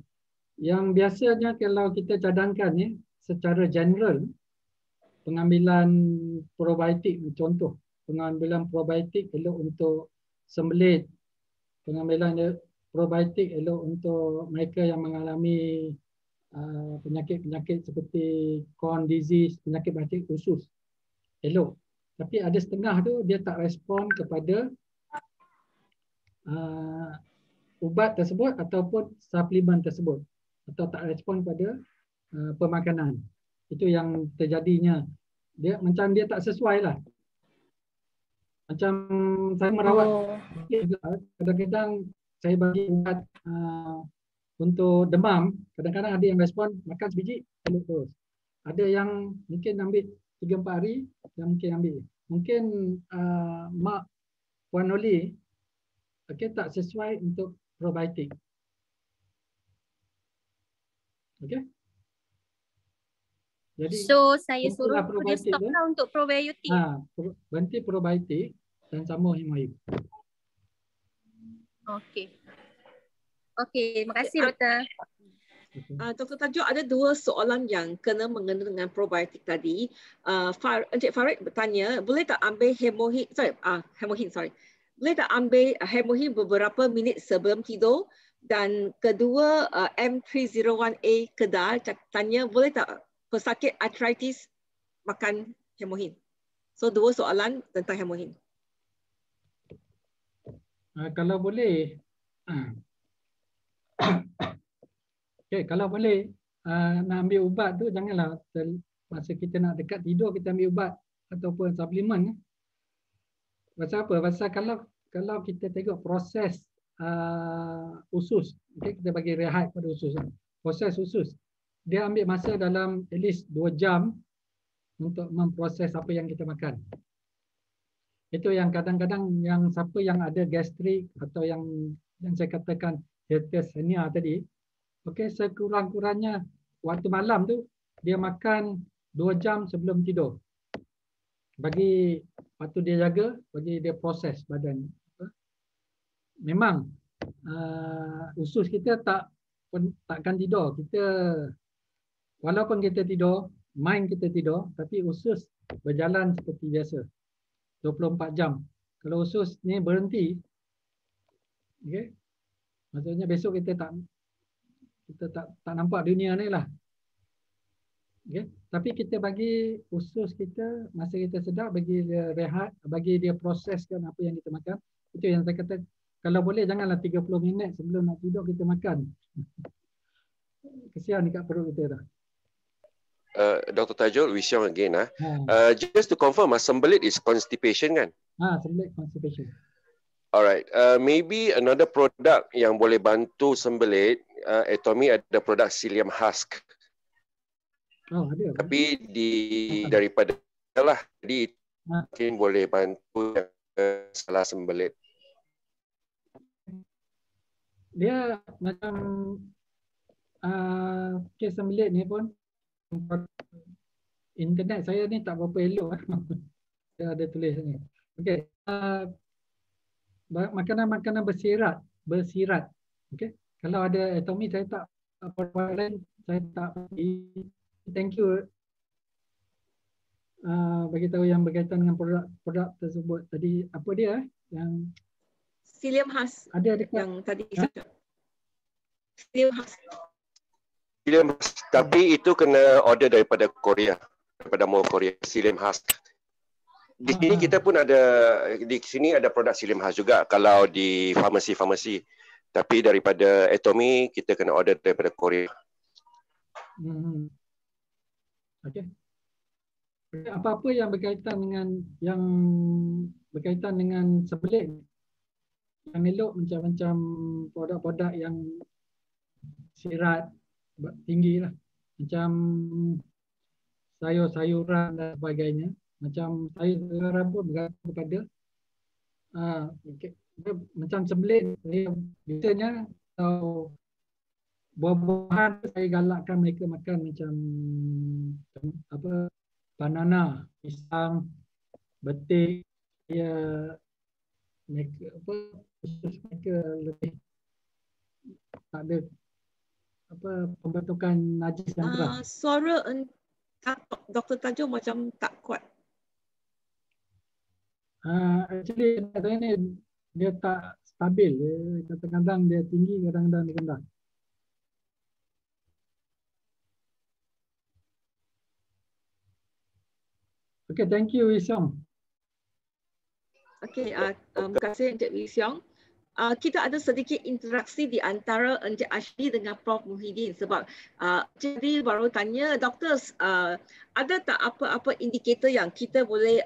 Speaker 1: Yang biasanya kalau kita cadangkan secara general, pengambilan probiotik, contoh pengambilan probiotik elok untuk sembelit, pengambilan probiotik elok untuk mereka yang mengalami penyakit-penyakit seperti Crohn disease, penyakit batuk usus, elok. Tapi ada setengah tu dia tak respon kepada ubat tersebut ataupun suplemen tersebut, atau tak respon pada pemakanan. Itu yang terjadinya. Dia macam dia tak sesuai lah. Macam saya merawat, kadang-kadang saya bagi ubat untuk demam, kadang-kadang ada yang respon makan sebiji, elok terus. Ada yang mungkin ambil 3-4 hari, yang mungkin ambil. Mungkin mak Puan Noli tak sesuai untuk probiotik. Okey. Jadi
Speaker 5: saya suruh dia stop lah untuk probiotik.
Speaker 1: Berhenti probiotik dan sambung hemohim.
Speaker 5: Okey. Okey, terima kasih doktor.
Speaker 2: Dr. Tajuk, ada 2 soalan yang kena mengena dengan probiotik tadi. Encik Farid bertanya, boleh tak ambil hemohim, boleh tak ambil hemohim beberapa minit sebelum tidur? Dan kedua, M301A Kedal tanya, boleh tak pesakit arthritis makan hemohim? So 2 soalan tentang hemohim.
Speaker 1: Kalau boleh, kalau boleh nak ambil ubat tu janganlah masa kita nak dekat tidur kita ambil ubat ataupun suplemen. Pasal apa? Pasal kalau kita tengok proses usus, kita bagi rehat pada usus. Proses usus, dia ambil masa dalam at least 2 jam untuk memproses apa yang kita makan. Itu yang kadang-kadang yang siapa yang ada gastrik atau yang saya katakan hiatus hernia tadi, okey, sekurang-kurangnya waktu malam tu dia makan 2 jam sebelum tidur. Bagi waktu dia jaga, bagi dia proses badan. Memang usus kita takkan tidur. Kita walaupun kita tidur, mind kita tidur, tapi usus berjalan seperti biasa. 24 jam. Kalau usus ni berhenti, okay, maksudnya besok kita tak nampak dunia ni lah. Okay. Tapi kita bagi usus kita, masa kita sedar, bagi dia rehat, bagi dia proseskan apa yang kita makan. Itu yang saya kata, kalau boleh janganlah 30 minit sebelum nak tidur kita makan. Kesian dekat perut kita dah.
Speaker 4: Dr. Tajul, we show again. Just to confirm, sembelit is constipation kan?
Speaker 1: Sembelit constipation.
Speaker 4: Alright, maybe another product yang boleh bantu sembelit, Atomy ada produk psyllium husk.
Speaker 1: Ada.
Speaker 4: Tapi daripada lah, jadi mungkin boleh bantu salah sembelit.
Speaker 1: Dia macam kes sembelit ni pun internet saya ni tak berapa elok. Dia ada tulis ni. Okey. Makanan-makanan bersirat. Okey. Kalau ada Atomy saya tak apa lain saya tak thank you. Bagi tahu yang berkaitan dengan produk tersebut tadi, apa dia yang
Speaker 2: psyllium husk
Speaker 1: ada dekat
Speaker 2: yang tadi psyllium husk.
Speaker 4: Tapi itu kena order daripada Korea, daripada mall Korea, psyllium husk. Di sini kita pun ada, di sini ada produk psyllium husk juga kalau di farmasi-farmasi. Tapi daripada Atomy kita kena order daripada Korea.
Speaker 1: Okey. Apa-apa yang berkaitan dengan sembelit yang elok, macam-macam produk-produk yang sirat tinggi lah, macam sayur-sayuran dan sebagainya. Macam sayur-sayuran pun bergantung kepada macam sembelit, biasanya atau buah-buahan saya galakkan mereka makan macam banana, pisang, betik. Mereka lebih tak ada pembentukan najis yang keras.
Speaker 2: Suara Dr. Tajul macam tak kuat.
Speaker 1: Actually dia tak stabil. Kadang-kadang dia tinggi, kadang-kadang dia rendah. Okay, thank you Wisyong.
Speaker 2: Okay, terima kasih Encik Wisyong. Kita ada sedikit interaksi di antara Encik Ashdi dengan Prof Muhyiddin sebab jadi baru tanya, doktor, ada tak apa-apa indikator yang kita boleh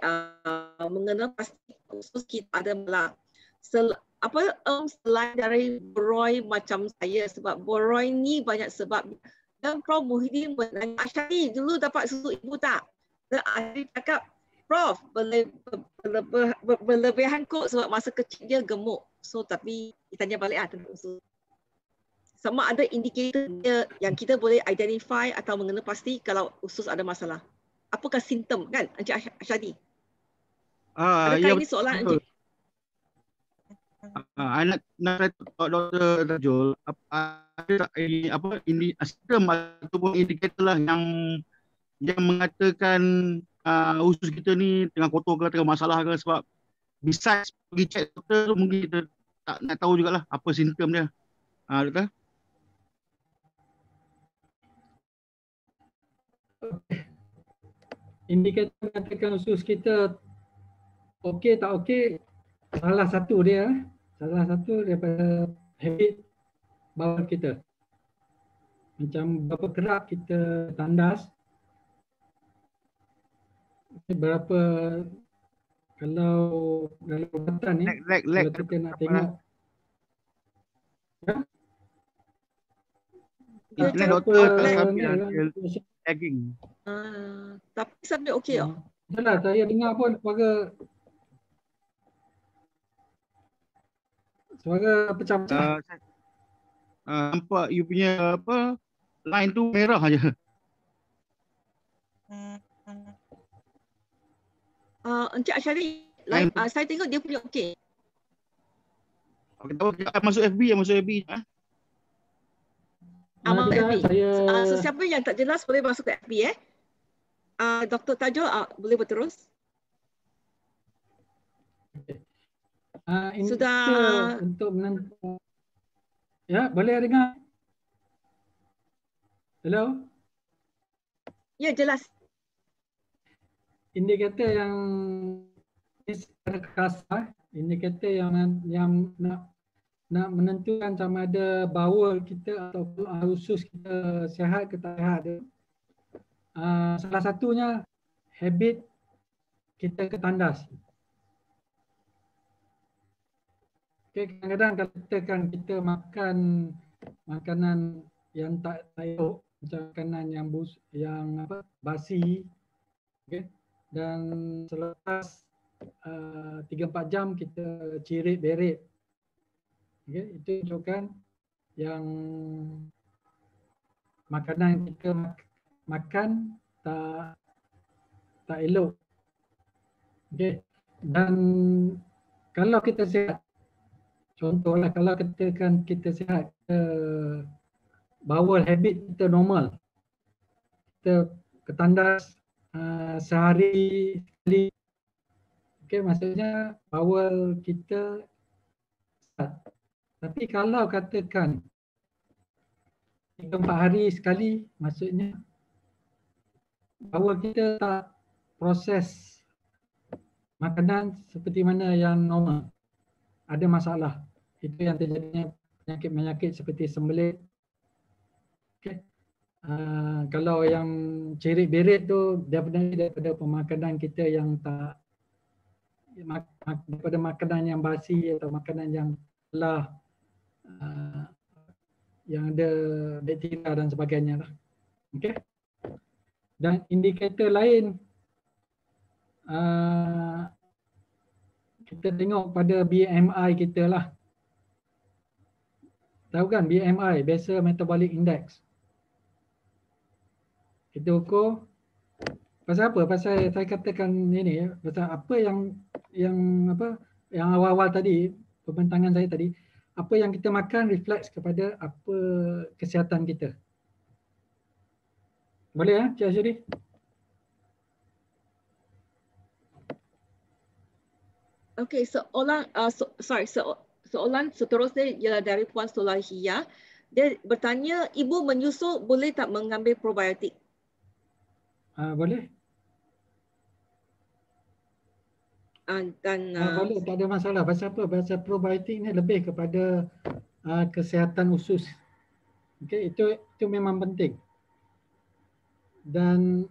Speaker 2: mengenal pasti usus kita ada malah selain dari boroi macam saya, sebab boroi ni banyak sebab. Dan Prof Muhyiddin bertanya, Ashdi dulu dapat susu ibu tak? Dan Ashdi cakap, Prof, berlebihan kot sebab masa kecil dia gemuk. So tapi ditanya balik tentang usus. Sama ada indikator yang kita boleh identify atau mengenal pasti kalau usus ada masalah. Apakah simptom kan Encik Ashadi? Adakah ini soalan Encik?
Speaker 6: Nak Dr. Tajul, ada ini sistem ataupun indikator lah yang mengatakan usus kita ni tengah kotor ke, tengah masalah ke, sebab besides pergi check doktor tu mungkin kita tak nak tahu jugalah apa simptom dia. Doktor?
Speaker 1: Indikator mengatakan usus kita okey tak okey, salah satu dia salah satu daripada habit bawal kita. Macam berapa kerap kita tandas, berapa kalau dalam perubatan ni, kalau kita nak tengok
Speaker 6: doktor lagging.
Speaker 2: Tapi sampai okey tak?
Speaker 1: Itulah saya dengar pun suara pecah-pecah.
Speaker 6: Nampak you punya apa line tu merah aja.
Speaker 2: Encik Asyari, saya tengok dia punya okey.
Speaker 6: Okey, masuk FB, masuk FB.
Speaker 2: Masuk FB.
Speaker 1: Saya...
Speaker 2: Sesiapa yang tak jelas boleh masuk ke FB Dr. Tajul boleh berterus.
Speaker 1: Sudah untuk menentukan. Ya, boleh dengar? Hello?
Speaker 2: Ya, jelas.
Speaker 1: Indikator yang secara kasar, indikator yang nak menentukan sama ada bawel kita atau usus kita sihat ke tak sihat. Salah satunya habit kita ke tandas. Okay, kadang-kadang katakan kita makan makanan yang tak elok, macam makanan yang basi, okay? Dan selepas 3-4 jam kita cirit-berit, okay? Itu menunjukkan yang makanan kita makan tak elok, okay? Dan kalau kita sihat, contohlah kalau kita sihat, bawel habit kita normal, kita ketandas sehari sekali, okay, maksudnya bawel kita sihat. Tapi kalau katakan 3-4 hari sekali, maksudnya bawel kita tak proses makanan seperti mana yang normal, ada masalah. Itu yang terjadinya penyakit-penyakit seperti sembelit. Okay. Kalau yang cerit-berit tu daripada pemakanan kita yang tak, daripada makanan yang basi atau makanan yang telah yang ada bakteria dan sebagainya lah. Okay. Dan indikator lain, kita tengok pada BMI kita lah. Tahu kan BMI, Basal Metabolic Index. Kita ukur pasal apa? Pasal saya katakan ini ya, pasal apa yang awal-awal tadi, pembentangan saya tadi, apa yang kita makan refleks kepada apa kesihatan kita. Boleh ya, Cik Asyari?
Speaker 2: Okey, soalan seterusnya ialah dari Puan Solahiyah. Dia bertanya, ibu menyusu boleh tak mengambil probiotik?
Speaker 1: Boleh. Boleh, tak ada masalah. Pasal apa? Pasal probiotik ni lebih kepada kesihatan usus. Okay, itu memang penting. Dan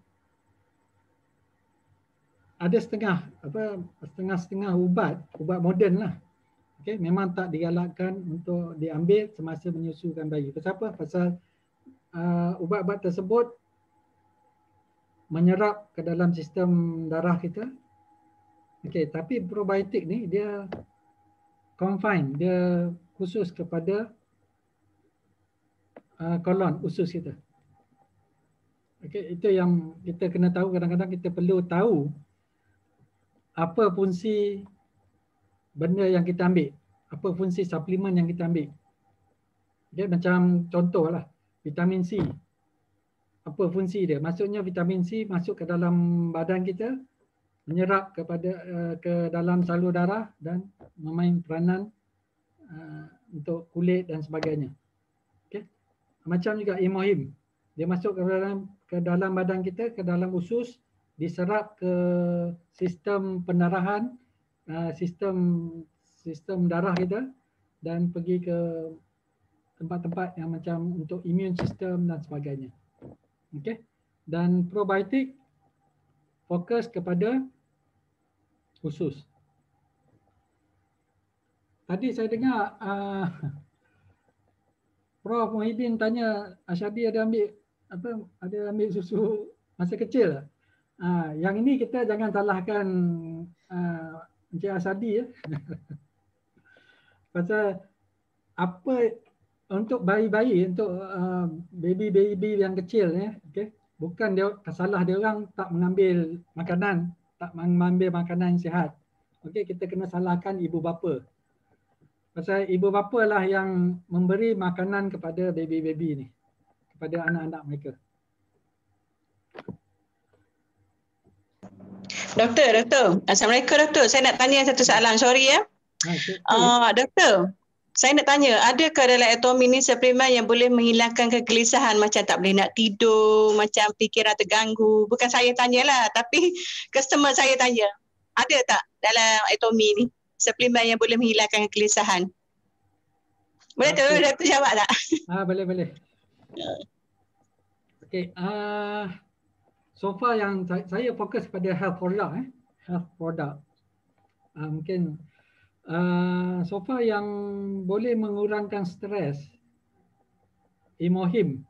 Speaker 1: ada setengah ubat moden lah. Okay, memang tak digalakkan untuk diambil semasa menyusukan bayi. Pasal apa? Pasal ubat-ubat tersebut menyerap ke dalam sistem darah kita. Okay, tapi probiotik ni dia confine, dia khusus kepada kolon usus kita. Okay, itu yang kita kena tahu. Kadang-kadang kita perlu tahu apa fungsi benda yang kita ambil, apa fungsi suplemen yang kita ambil. Okay, macam contohlah vitamin C. Apa fungsi dia? Maksudnya vitamin C masuk ke dalam badan kita, menyerap ke dalam salur darah dan memain peranan untuk kulit dan sebagainya. Okay. Macam juga Imohim, dia masuk ke dalam badan kita, ke dalam usus, diserap ke sistem pendarahan, sistem darah kita, dan pergi ke tempat-tempat yang macam untuk immune system dan sebagainya. Okey. Dan probiotik fokus kepada usus. Tadi saya dengar Prof Muhyiddin tanya Ashadi ada ambil susu masa kecil. Yang ini kita jangan salahkan Encik Ashadi ya. Pasal apa untuk bayi-bayi, untuk baby-baby yang kecil ya, okay? Bukan dia salah dia orang tak mengambil makanan, tak mengambil makanan yang sihat. Okey, kita kena salahkan ibu bapa. Pasal ibu bapa lah yang memberi makanan kepada baby-baby ni, kepada anak-anak mereka.
Speaker 7: Doktor. Assalamualaikum doktor. Saya nak tanya satu soalan. Sorry ya. Doktor, saya nak tanya, adakah dalam Atomy ni suplemen yang boleh menghilangkan kegelisahan macam tak boleh nak tidur, macam fikiran terganggu? Bukan saya tanyalah, tapi customer saya tanya. Ada tak dalam Atomy ni suplemen yang boleh menghilangkan kegelisahan? Boleh tu doktor jawab tak?
Speaker 1: Boleh. Okey, so far yang saya fokus pada health product. Mungkin so far yang boleh mengurangkan stres, Imohim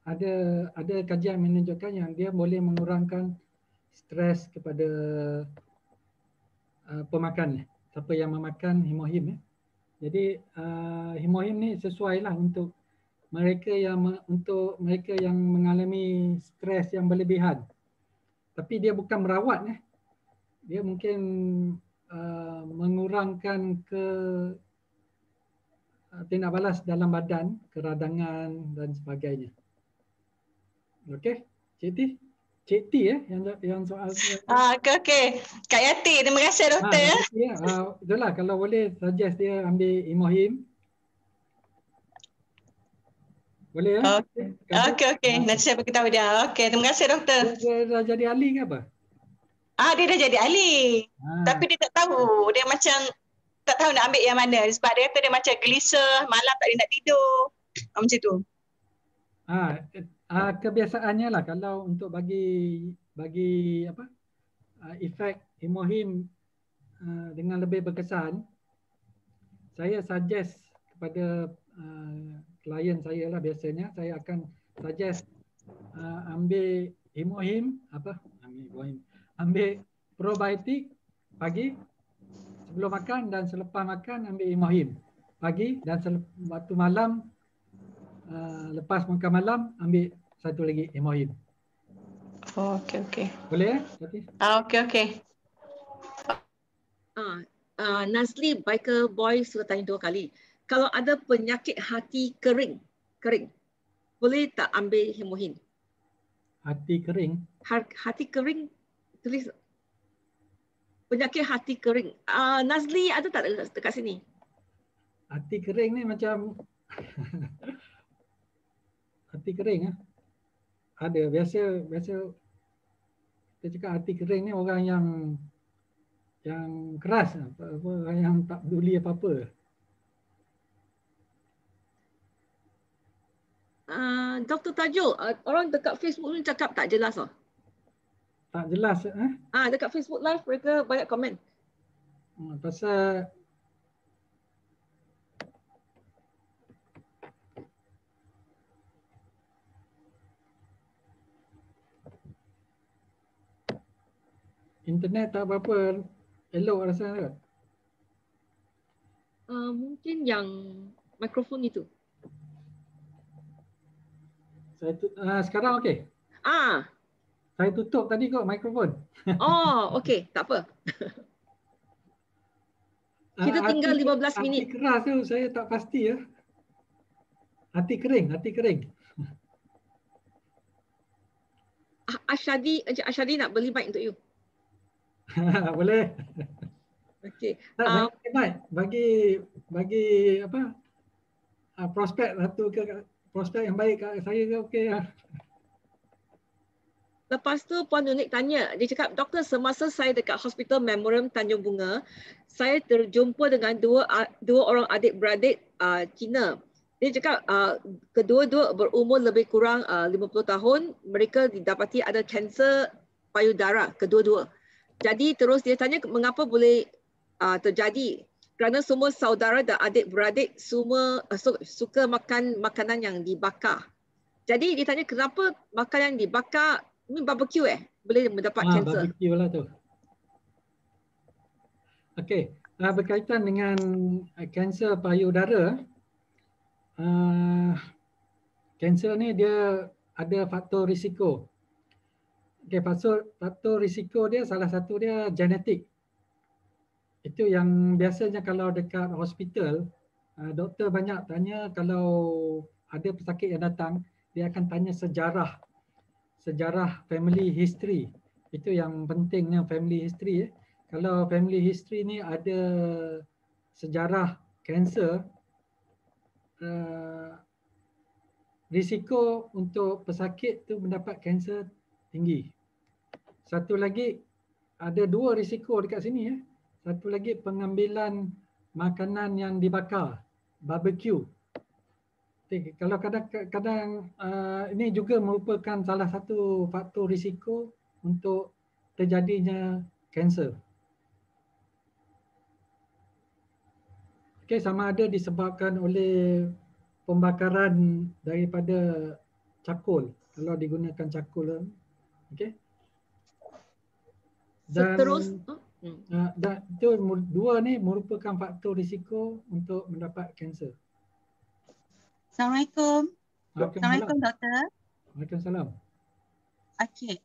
Speaker 1: ada kajian menunjukkan yang dia boleh mengurangkan stres kepada pemakan, siapa yang memakan Imohim. Jadi Imohim ni sesuai lah untuk mereka yang mengalami stres yang berlebihan. Tapi dia bukan merawat dia mungkin mengurangkan tindak balas dalam badan, keradangan dan sebagainya. Okey, Cik T yang soal.
Speaker 7: Okey. Kak Yati, terima kasih doktor ya.
Speaker 1: Itulah kalau boleh suggest dia ambil Imohim. Boleh ya?
Speaker 7: Okey. Nanti saya beritahu dia. Okey, terima kasih doktor.
Speaker 1: Dia dah jadi ahli ke apa?
Speaker 7: Dia dah jadi ahli. Tapi dia tak tahu. Dia macam tak tahu nak ambil yang mana. Sebab dia kata dia macam gelisah, malam tak boleh nak tidur. Macam tu.
Speaker 1: Kebiasaannya lah kalau untuk bagi efek Imohim dengan lebih berkesan, saya suggest kepada klien saya lah, biasanya saya akan suggest ambil Imohim, ambil probiotik pagi sebelum makan dan selepas makan ambil Imohim pagi, dan waktu malam lepas makan malam ambil satu lagi Imohim.
Speaker 7: Okey.
Speaker 1: Boleh
Speaker 7: Okey.
Speaker 2: Nazli Biker Boy sudah tanya 2 kali. Kalau ada penyakit hati kering, boleh tak ambil Imohim?
Speaker 1: Hati kering?
Speaker 2: Hati kering, tulis penyakit hati kering. Nazli ada tak dekat sini?
Speaker 1: Hati kering ni macam hati kering ada. Biasa kita cakap hati kering ni orang yang keras, orang yang tak peduli apa-apa.
Speaker 2: Dr. Tajul, orang dekat Facebook ni cakap tak jelas
Speaker 1: Tak jelas
Speaker 2: dekat Facebook Live mereka banyak komen.
Speaker 1: Pasal internet tak berapa elok rasa kan?
Speaker 2: Mungkin yang mikrofon itu.
Speaker 1: Sekarang okey? Saya tutup tadi kok mikrofon.
Speaker 2: Okey, tak apa. Kita tinggal 15 minit.
Speaker 1: Hati keras tu saya tak pasti ya. Hati kering.
Speaker 2: Ashadi nak beli mic untuk you.
Speaker 1: Boleh.
Speaker 2: Okey.
Speaker 1: Bagi apa? Prospek satu ke prospek yang baik kat saya ke okey lah.
Speaker 2: Lepas tu Puan Nunik tanya, dia cakap, doktor, semasa saya dekat Hospital Memorial Tanjung Bunga, saya terjumpa dengan dua orang adik-beradik Cina. Dia cakap kedua-dua berumur lebih kurang 50 tahun, mereka didapati ada kanser payudara kedua-dua. Jadi terus dia tanya mengapa boleh terjadi. Kerana semua saudara dan adik-beradik semua suka makan makanan yang dibakar. Jadi dia tanya kenapa makanan yang dibakar, ini barbecue boleh mendapat kanser.
Speaker 1: Barbecue lah tu. Okey, berkaitan dengan kanser payudara, kanser ni dia ada faktor risiko. Okey, faktor risiko dia salah satu dia genetik. Itu yang biasanya kalau dekat hospital, doktor banyak tanya kalau ada pesakit yang datang, dia akan tanya sejarah family history. Itu yang pentingnya family history. Kalau family history ni ada sejarah kanser, risiko untuk pesakit tu mendapat kanser tinggi. Satu lagi, ada dua risiko dekat sini. Satu lagi pengambilan makanan yang dibakar, barbecue. Kalau kadang-kadang ini juga merupakan salah satu faktor risiko untuk terjadinya kanser. Okey, sama ada disebabkan oleh pembakaran daripada cakul, kalau digunakan cakul. Okey. Dan itu dua ni merupakan faktor risiko untuk mendapat kanser.
Speaker 8: Assalamualaikum. Assalamualaikum doktor.
Speaker 1: Waalaikumsalam.
Speaker 8: Okey,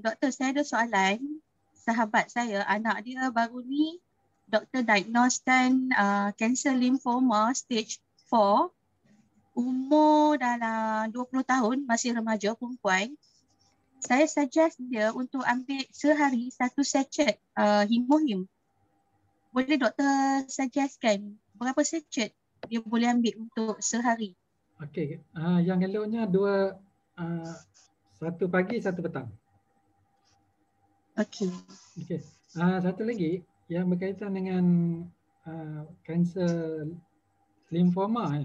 Speaker 8: doktor, saya ada soalan. Sahabat saya, anak dia baru ni doktor diagnosekan kanser limfoma stage 4. Umur dalam 20 tahun, masih remaja perempuan. Saya suggest dia untuk ambil sehari 1 sachet Himohim. Boleh doktor suggestkan berapa sachet dia boleh ambil untuk sehari?
Speaker 1: Okey, yang eloknya dua, satu pagi, satu petang.
Speaker 8: Okey.
Speaker 1: Okey. Satu lagi yang berkaitan dengan kanser limfoma,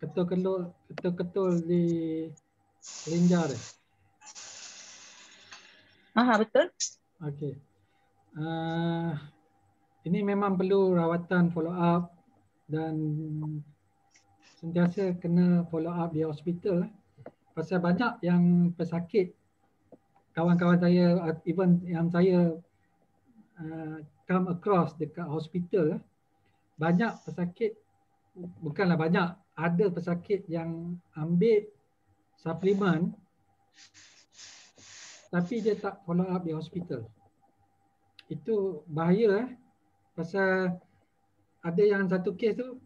Speaker 1: ketul-ketul di kelenjar.
Speaker 8: Betul.
Speaker 1: Okey. Ini memang perlu rawatan follow up dan sentiasa kena follow up di hospital. Pasal banyak yang pesakit, kawan-kawan saya, even yang saya come across dekat hospital, banyak pesakit, bukanlah banyak, ada pesakit yang ambil suplemen tapi dia tak follow up di hospital. Itu bahaya pasal ada yang satu kes tu,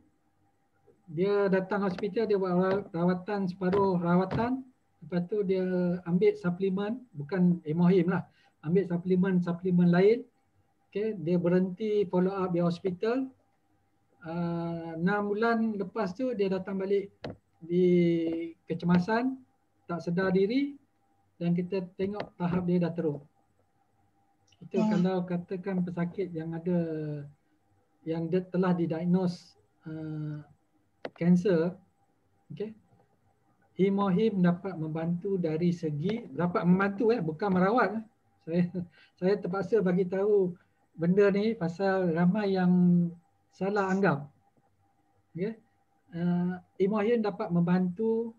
Speaker 1: dia datang hospital, dia buat rawatan, separuh rawatan, lepas tu dia ambil suplemen, bukan Himohim lah, ambil suplemen lain. Okay, dia berhenti follow up di hospital. 6 bulan lepas tu dia datang balik di kecemasan, tak sedar diri, dan kita tengok tahap dia dah teruk. Itu kalau katakan pesakit yang ada, yang dia telah didiagnose kanser, okay, Himohim dapat membantu dari segi, dapat membantu bukan merawat. Saya terpaksa bagi tahu benda ni pasal ramai yang salah anggap. Okay. Himohim dapat membantu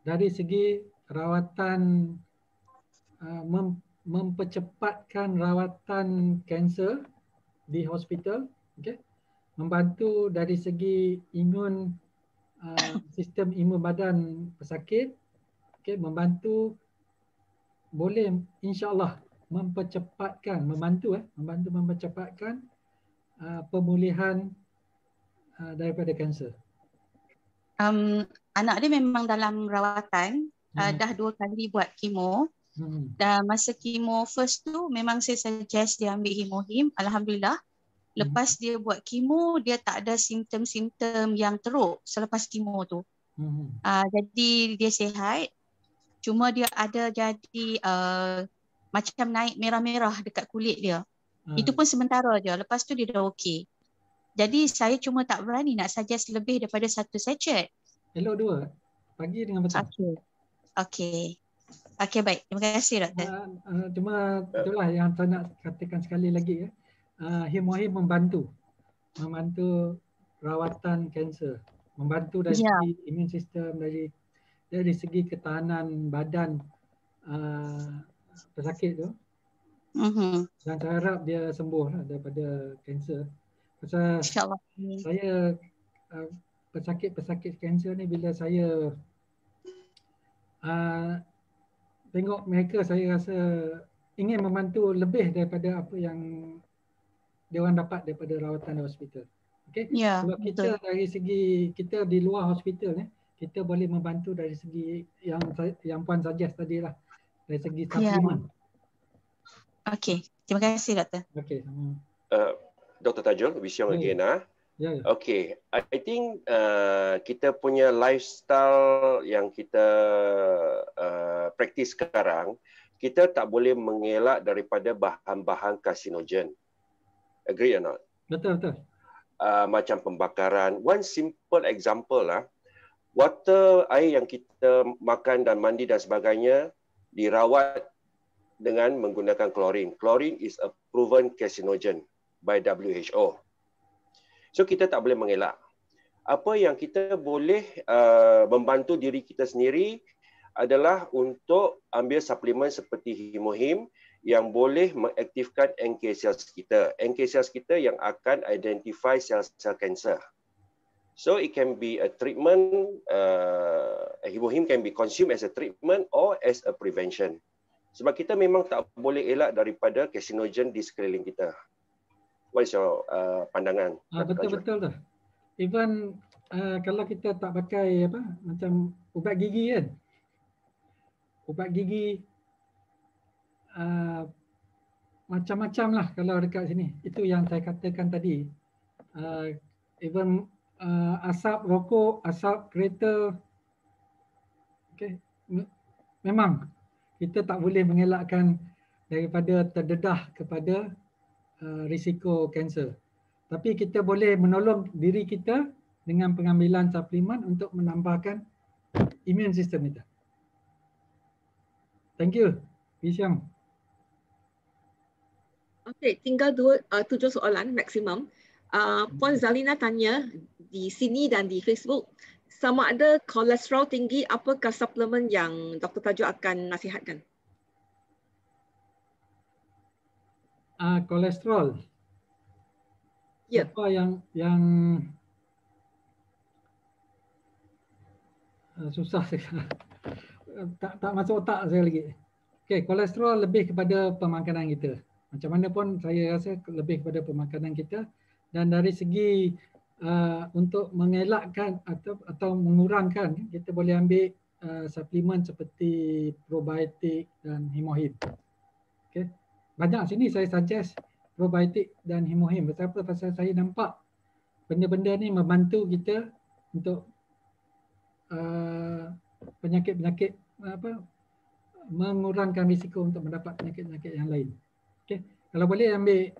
Speaker 1: dari segi rawatan, mempercepatkan rawatan kanser di hospital, okay. Membantu dari segi imun, sistem imun badan pesakit, okay. Membantu, boleh insya-Allah membantu mempercepatkan pemulihan daripada kanser.
Speaker 8: Anak dia memang dalam rawatan, dah 2 kali buat kemo. Dan masa kemo first tu memang saya suggest dia ambil Himohim. Alhamdulillah. Lepas dia buat kemo, dia tak ada simptom-simptom yang teruk selepas kemo tu. Jadi dia sihat. Cuma dia ada jadi macam naik merah-merah dekat kulit dia. Itu pun sementara je. Lepas tu dia dah okey. Jadi saya cuma tak berani nak suggest lebih daripada 1 sachet.
Speaker 1: Elok 2. Pagi dengan petang.
Speaker 8: Okey. Okey, baik. Terima kasih doktor.
Speaker 1: Cuma itulah yang saya nak katakan sekali lagi ya. Himohim membantu rawatan kanser, membantu dari segi imun sistem, dari segi ketahanan badan pesakit tu. Dan saya harap dia sembuh lah daripada kanser. Pasal saya pesakit-pesakit kanser ni bila saya tengok mereka, saya rasa ingin membantu lebih daripada apa yang dia orang dapat daripada rawatan di hospital. Okey. Kalau kita dari segi kita di luar hospital ni, kita boleh membantu dari segi yang puan suggest tadi lah, dari segi suplemen.
Speaker 8: Okey, terima kasih doktor.
Speaker 1: Okey.
Speaker 4: Dr. Tajul, Wisyong again. Okay, I think kita punya lifestyle yang kita praktis sekarang, kita tak boleh mengelak daripada bahan-bahan karsinogen. Agree or not?
Speaker 1: Betul.
Speaker 4: Macam pembakaran. One simple example lah, water, air yang kita makan dan mandi dan sebagainya dirawat dengan menggunakan klorin. Klorin is a proven carcinogen by WHO. So kita tak boleh mengelak. Apa yang kita boleh membantu diri kita sendiri adalah untuk ambil suplemen seperti Himohim yang boleh mengaktifkan NK cells kita. NK cells kita yang akan identify sel-sel kanser. So it can be a treatment, Himohim can be consumed as a treatment or as a prevention. Sebab kita memang tak boleh elak daripada carcinogen di sekeliling kita. What is your pandangan?
Speaker 1: Betul tu. Even kalau kita tak pakai macam ubat gigi kan. Ubat gigi macam-macam lah kalau dekat sini. Itu yang saya katakan tadi. Even asap rokok, asap kereta. Okay. Memang kita tak boleh mengelakkan daripada terdedah kepada risiko kanser. Tapi kita boleh menolong diri kita dengan pengambilan suplemen untuk menambahkan imun sistem kita. Thank you, Wisyong.
Speaker 2: Okey, tinggal 7 soalan maksimum. Puan Zalina tanya di sini dan di Facebook, sama ada kolesterol tinggi, apakah suplemen yang Dr. Tajul akan nasihatkan?
Speaker 1: Kolesterol.
Speaker 2: Ya.
Speaker 1: Apa yang susah saya. tak masuk otak saya lagi. Okey, kolesterol lebih kepada pemakanan kita. Macam mana pun saya rasa lebih kepada pemakanan kita, dan dari segi untuk mengelakkan atau mengurangkan, kita boleh ambil suplemen seperti probiotik dan Himohim. Okey. Banyak sini saya suggest probiotik dan Himohim. Betapa pasal saya nampak benda-benda ni membantu kita untuk penyakit-penyakit mengurangkan risiko untuk mendapat penyakit-penyakit yang lain. Okey, kalau boleh ambil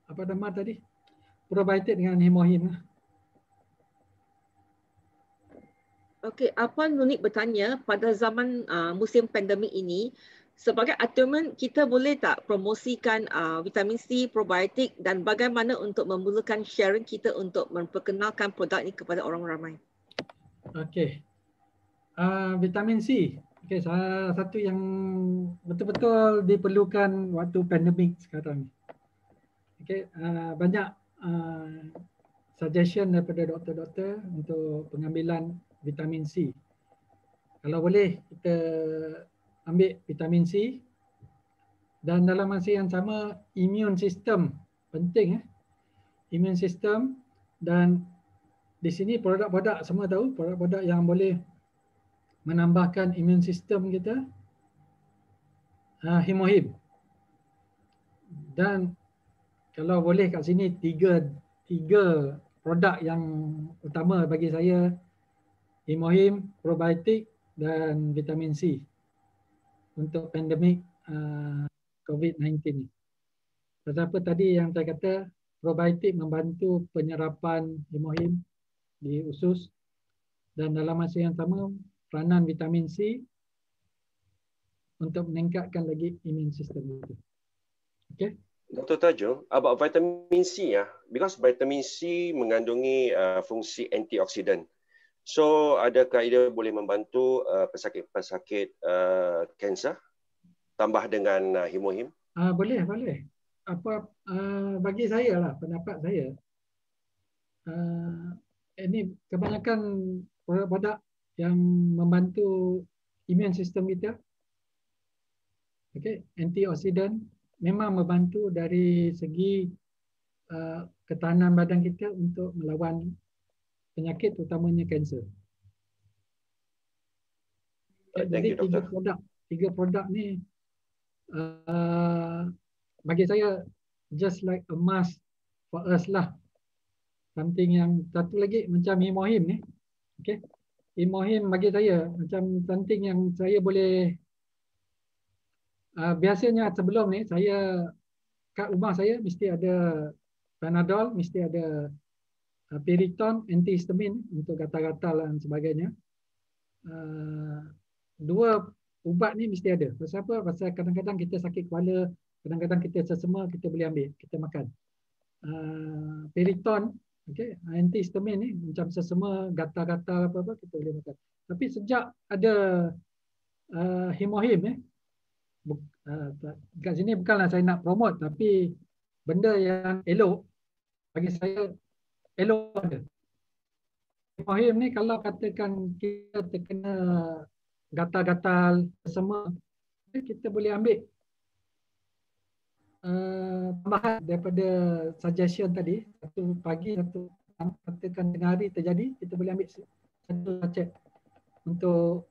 Speaker 1: apa nama tadi? Probiotik dengan Himohim lah.
Speaker 2: Okey, Puan Nunik bertanya, pada zaman musim pandemik ini, sebagai Atomen, kita boleh tak promosikan vitamin C, probiotik, dan bagaimana untuk memulakan sharing kita untuk memperkenalkan produk ini kepada orang ramai?
Speaker 1: Okey. Vitamin C. Okey, salah satu yang betul-betul diperlukan waktu pandemik sekarang. Okey, banyak suggestion daripada doktor-doktor untuk pengambilan vitamin C. Kalau boleh kita ambil vitamin C, dan dalam masa yang sama immune system penting. Immune system, dan di sini produk-produk semua tahu produk-produk yang boleh menambahkan immune system kita, Himohim. Dan kalau boleh kat sini tiga produk yang utama bagi saya, Himohim, probiotik dan vitamin C untuk pandemik COVID-19 ni. Pasal apa tadi yang saya kata, probiotik membantu penyerapan hemohim di usus dan dalam masa yang sama peranan vitamin C untuk meningkatkan lagi imun sistem itu. Okay?
Speaker 4: Dr. Tajo, about vitamin C ya, because vitamin C mengandungi fungsi antioksidan. So adakah ia boleh membantu pesakit-pesakit kanser tambah dengan hemohim?
Speaker 1: Boleh. Bagi saya lah, pendapat saya, ini kebanyakan produk yang membantu imun sistem kita. Okay, antioksidan memang membantu dari segi ketahanan badan kita untuk melawan penyakit utamanya kanser. Jadi tiga produk ni bagi saya just like a must for us lah. Something yang satu lagi macam hemohim ni. Okay. Hemohim bagi saya macam something yang saya boleh biasanya sebelum ni saya kat rumah saya mesti ada Panadol, mesti ada Piriton, antihistamin untuk gatal-gatal dan sebagainya. Dua ubat ni mesti ada. Pasal apa? Pasal kadang-kadang kita sakit kepala, kadang-kadang kita sesama, kita boleh ambil, kita makan. Piriton, okay, antihistamin ni macam sesama, gatal-gatal apa-apa kita boleh makan. Tapi sejak ada hemohim kat sini bukanlah saya nak promote, tapi benda yang elok bagi saya elok ada. Hemohim ni kalau katakan kita terkena gatal-gatal semua, kita boleh ambil tambahan daripada suggestion tadi, satu pagi, satu katakan tengah hari terjadi, kita boleh ambil satu sachet untuk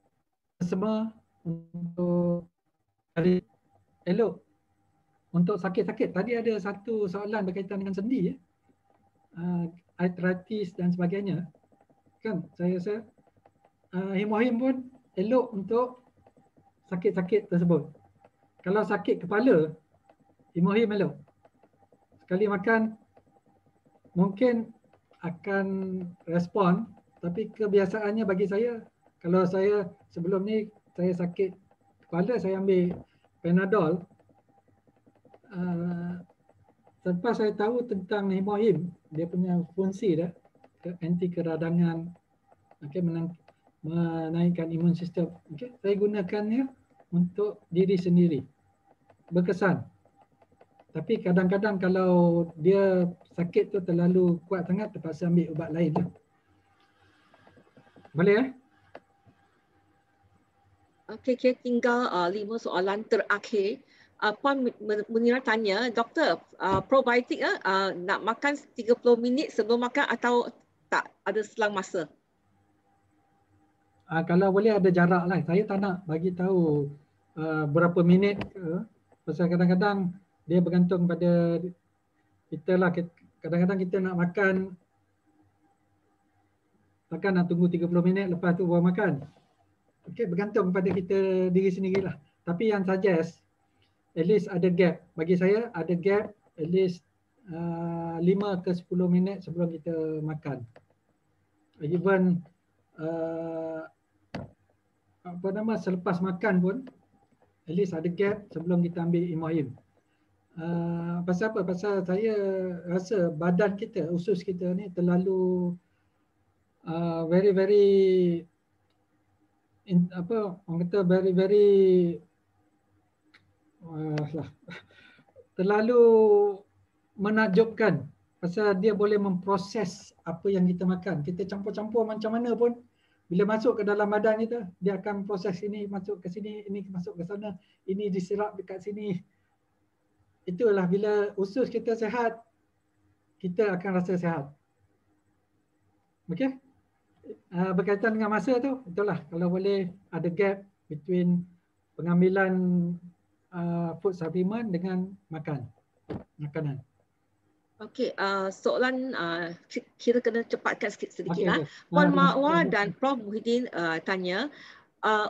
Speaker 1: semua, untuk hari elok, untuk sakit-sakit. Tadi ada satu soalan berkaitan dengan sendi, arthritis dan sebagainya. Kan saya rasa hemohim pun elok untuk sakit-sakit tersebut. Kalau sakit kepala, hemohim elok. Sekali makan mungkin akan respon, tapi kebiasaannya bagi saya, kalau saya sebelum ni saya sakit kepala, saya ambil Panadol. Selepas saya tahu tentang hemohim, dia punya fungsi dah, anti keradangan, okay, menaikkan imun sistem. Okay, saya gunakannya untuk diri sendiri. Berkesan. Tapi kadang-kadang kalau dia sakit tu terlalu kuat sangat, terpaksa ambil ubat lain je. Boleh
Speaker 2: Okey, tinggal 5 soalan terakhir. Puan Munira tanya, doktor, probiotik nak makan 30 minit sebelum makan atau tak ada selang masa?
Speaker 1: Kalau boleh ada jarak lah. Saya tak nak bagi tahu berapa minit ke. Pasal kadang-kadang dia bergantung pada kita lah. Kadang-kadang kita nak makan, takkan nak tunggu 30 minit lepas tu baru makan. Okay, bergantung pada kita diri sendiri lah. Tapi yang suggest, at least ada gap. Bagi saya ada gap at least 5 ke 10 minit sebelum kita makan. Even selepas makan pun at least ada gap sebelum kita ambil hemohim. Pasal apa? Pasal saya rasa badan kita, usus kita ni terlalu terlalu menakjubkan. Pasal dia boleh memproses apa yang kita makan. Kita campur-campur macam mana pun, bila masuk ke dalam badan kita, dia akan proses ini masuk ke sini, ini masuk ke sana, ini diserap dekat sini. Itulah bila usus kita sihat, kita akan rasa sihat. Okey? Berkaitan dengan masa tu, itulah kalau boleh ada gap between pengambilan food supplement dengan makanan.
Speaker 2: Okey, soalan kita kena cepatkan sedikit lah. Puan Marwah dan Prof Muhyiddin tanya,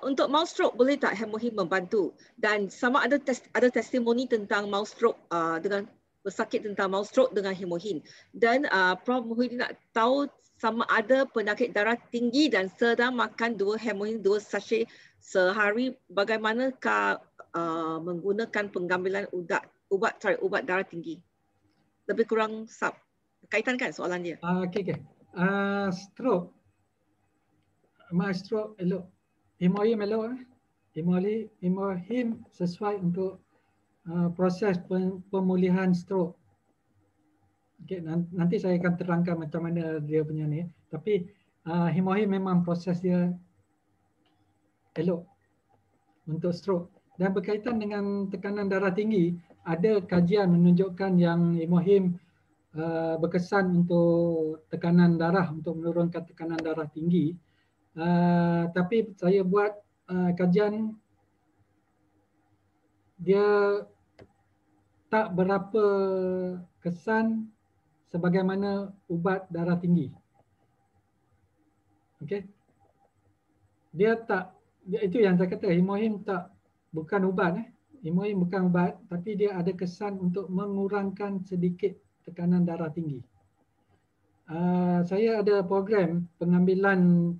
Speaker 2: Untuk mild stroke boleh tak hemohim membantu? Dan sama ada testimoni tentang mild stroke dengan pesakit tentang mild stroke dengan hemohim. Dan Prof Muhyiddin nak tahu sama ada penyakit darah tinggi dan sedang makan 2 hemohim 2 sachet sehari, bagaimanakah menggunakan pengambilan ubat darah tinggi? Lebih kurang berkaitan kan soalan dia?
Speaker 1: Okey. Stroke. Stroke elok. Hemohim elok. Hemohim sesuai untuk proses pemulihan stroke. Okay, nanti saya akan terangkan macam mana dia punya ni. Tapi hemohim memang proses dia elok untuk stroke. Dan berkaitan dengan tekanan darah tinggi, ada kajian menunjukkan yang hemohim berkesan untuk tekanan darah, untuk menurunkan tekanan darah tinggi. Tapi saya buat kajian, dia tak berapa kesan sebagaimana ubat darah tinggi. Okey. Itu yang saya kata, hemohim bukan ubat. Hemohim bukan ubat, tapi dia ada kesan untuk mengurangkan sedikit tekanan darah tinggi. Saya ada program pengambilan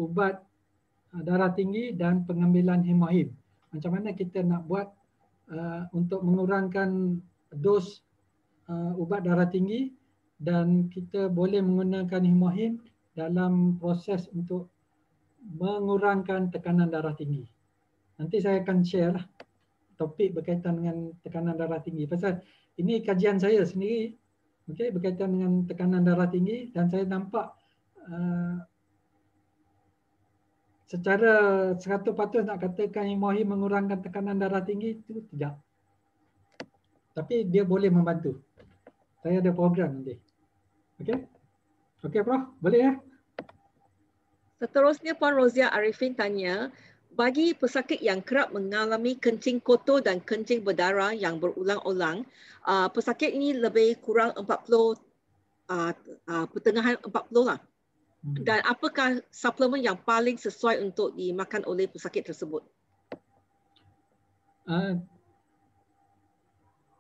Speaker 1: ubat darah tinggi dan pengambilan hemohim. Macam mana kita nak buat untuk mengurangkan dos ubat darah tinggi, dan kita boleh menggunakan hemohim dalam proses untuk mengurangkan tekanan darah tinggi. Nanti saya akan share lah topik berkaitan dengan tekanan darah tinggi. Pasal ini kajian saya sendiri, okay, berkaitan dengan tekanan darah tinggi, dan saya nampak secara 100% nak katakan hemohim mengurangkan tekanan darah tinggi, itu tidak. Tapi dia boleh membantu. Saya ada program nanti. Okey? Okey Prof, boleh ya?
Speaker 2: Seterusnya Puan Rozia Arifin tanya, bagi pesakit yang kerap mengalami kencing kotor dan kencing berdarah yang berulang-ulang, pesakit ini lebih kurang 40, pertengahan 40 lah. Dan apakah suplemen yang paling sesuai untuk dimakan oleh pesakit tersebut?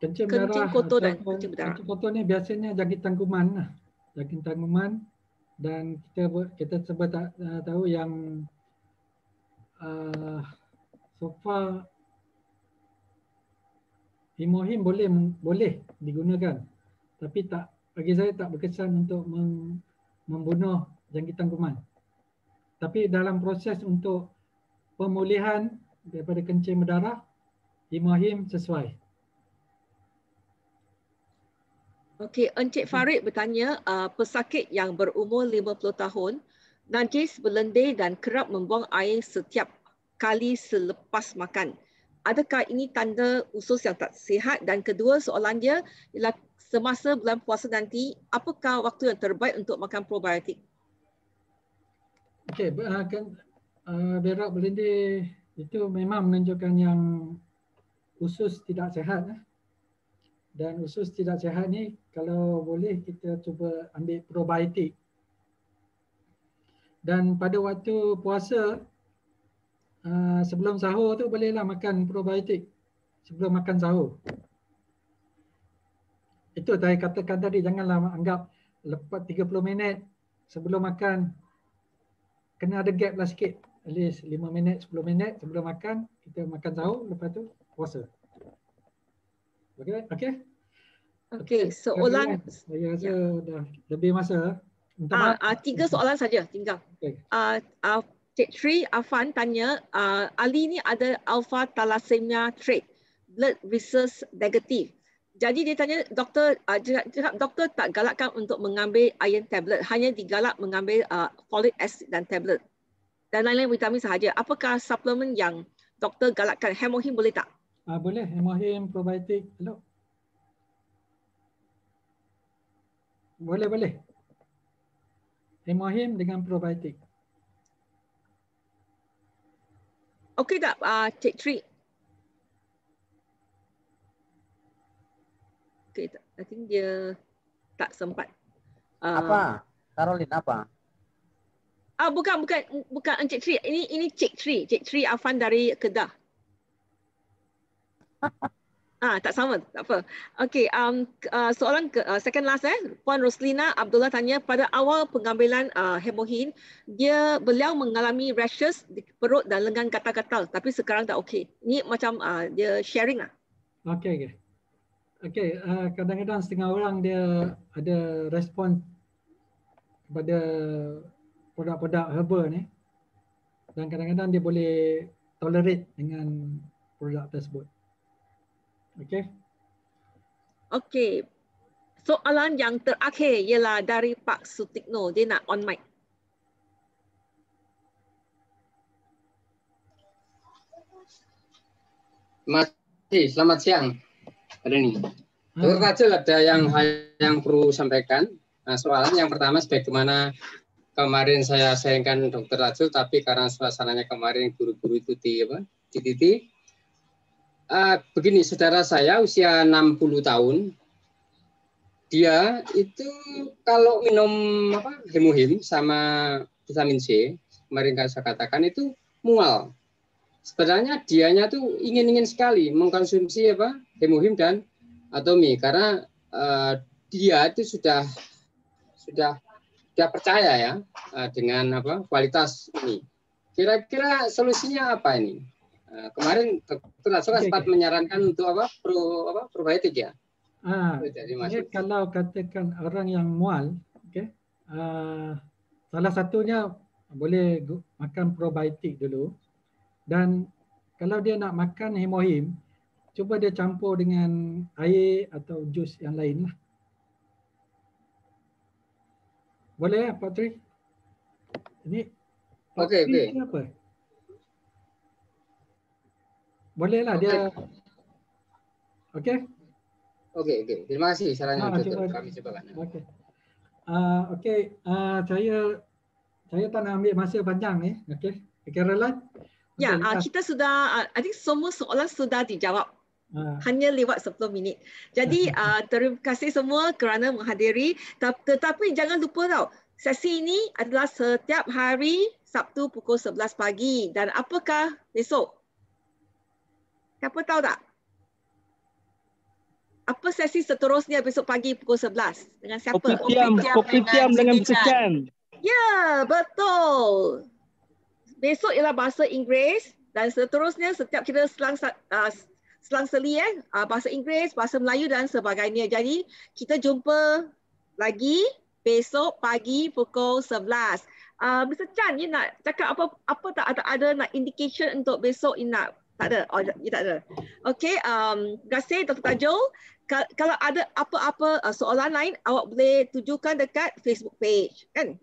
Speaker 1: Kencing
Speaker 2: kotor dan kencing berdarah.
Speaker 1: Kencing kotor ni biasanya jangkitan kuman lah. Jangkitan kuman, dan kita sebut tahu yang so far hemohim boleh digunakan, tapi bagi saya tak berkesan untuk membunuh jangkitan kuman. Tapi dalam proses untuk pemulihan daripada kencing berdarah, hemohim sesuai.
Speaker 2: Okey, Encik Farid bertanya, pesakit yang berumur 50 tahun, najis, berlendir dan kerap membuang air setiap kali selepas makan. Adakah ini tanda usus yang tak sihat? Dan kedua soalan dia ialah, semasa bulan puasa nanti, apakah waktu yang terbaik untuk makan probiotik?
Speaker 1: Okey, berak berlendir itu memang menunjukkan yang usus tidak sihat. Dan usus tidak sihat ni, kalau boleh kita cuba ambil probiotik. Dan pada waktu puasa, sebelum sahur tu bolehlah makan probiotik sebelum makan sahur. Itu saya katakan tadi, janganlah anggap lepas 30 minit sebelum makan, kena ada gap lah sikit. At least 5 minit, 10 minit sebelum makan, kita makan sahur, lepas tu puasa. Okey? Okey?
Speaker 2: Okey, soalan
Speaker 1: saya rasa dah lebih masa.
Speaker 2: 3 soalan saja tinggal.
Speaker 1: Okay.
Speaker 2: Cik Tri Afan tanya, Ali ni ada alpha thalassemia trait, blood rhesus negatif. Jadi dia tanya doktor, doktor tak galakkan untuk mengambil iron tablet, hanya digalak mengambil folic acid dan tablet dan lain-lain vitamin sahaja. Apakah suplemen yang doktor galakkan? Hemohim boleh tak?
Speaker 1: Boleh, hemohim, probiotik. Hello. Boleh. Hemohim dengan probiotik.
Speaker 2: Okey tak, Cik Tri? Okey, I think dia tak sempat.
Speaker 9: Apa? Caroline, apa?
Speaker 2: Bukan Encik Tri. Ini Cik Tri. Cik Tri Afan dari Kedah. Tak sama, tak apa. Okey, soalan second last Puan Roslina Abdullah tanya, pada awal pengambilan hemohin, beliau mengalami rashes di perut dan lengan gatal-gatal, tapi sekarang dah okey. Ini macam dia sharing lah.
Speaker 1: Okey. Kadang-kadang setengah orang dia ada respon kepada produk-produk herba ni, dan kadang-kadang dia boleh tolerate dengan produk tersebut. Okey.
Speaker 2: Soalan yang terakhir ialah dari Pak Sutikno. Dia nak on mic.
Speaker 9: Selamat siang. Ada nih. Dr. Rachel, ada yang perlu sampaikan. Soalan yang pertama, sebagaimana kemarin saya sharingkan Dr. Rachel, tapi karena suasananya kemarin guru-guru itu di titik. Begini, saudara saya usia 60 tahun, dia itu kalau minum hemohim sama vitamin C, kemarin saya katakan itu mual. Sebenarnya dianya tuh ingin sekali mengkonsumsi hemohim dan atomi, karena dia itu sudah percaya ya dengan kualitas ini. Kira-kira solusinya apa ini? Kemarin Dr. Rachel sempat menyarankan untuk probiotik ya.
Speaker 1: Jadi kalau katakan orang yang mual, salah satunya boleh makan probiotik dulu, dan kalau dia nak makan hemohim, cuba dia campur dengan air atau jus yang lain lah. Boleh Pak Tri? Ini
Speaker 9: Okey.
Speaker 1: Apa? Bolehlah dia. Okey.
Speaker 9: Terima kasih sarannya. Kami coba.
Speaker 1: Saya tak nak ambil masa panjang ni. Okey. Caroline?
Speaker 2: Ya, kita sudah, I think semua soalan sudah dijawab. Hanya lewat 10 minit. Jadi terima kasih semua kerana menghadiri. Tetapi jangan lupa tau, sesi ini adalah setiap hari Sabtu pukul 11 pagi. Dan apakah besok? Siapa tahu tak? Apa sesi seterusnya besok pagi pukul 11? Dengan siapa?
Speaker 10: Kopitiam dengan Chan.
Speaker 2: Ya, betul. Besok ialah bahasa Inggeris dan seterusnya setiap kita selang-seli bahasa Inggeris, bahasa Melayu dan sebagainya. Jadi kita jumpa lagi besok pagi pukul 11. Mr. Chan, you nak cakap apa tak ada nak indication untuk besok you nak? Tak ada. Tak ada. Okey, terima kasih Dr. Tajul. Kalau ada apa-apa soalan lain, awak boleh tujukan dekat Facebook page, kan?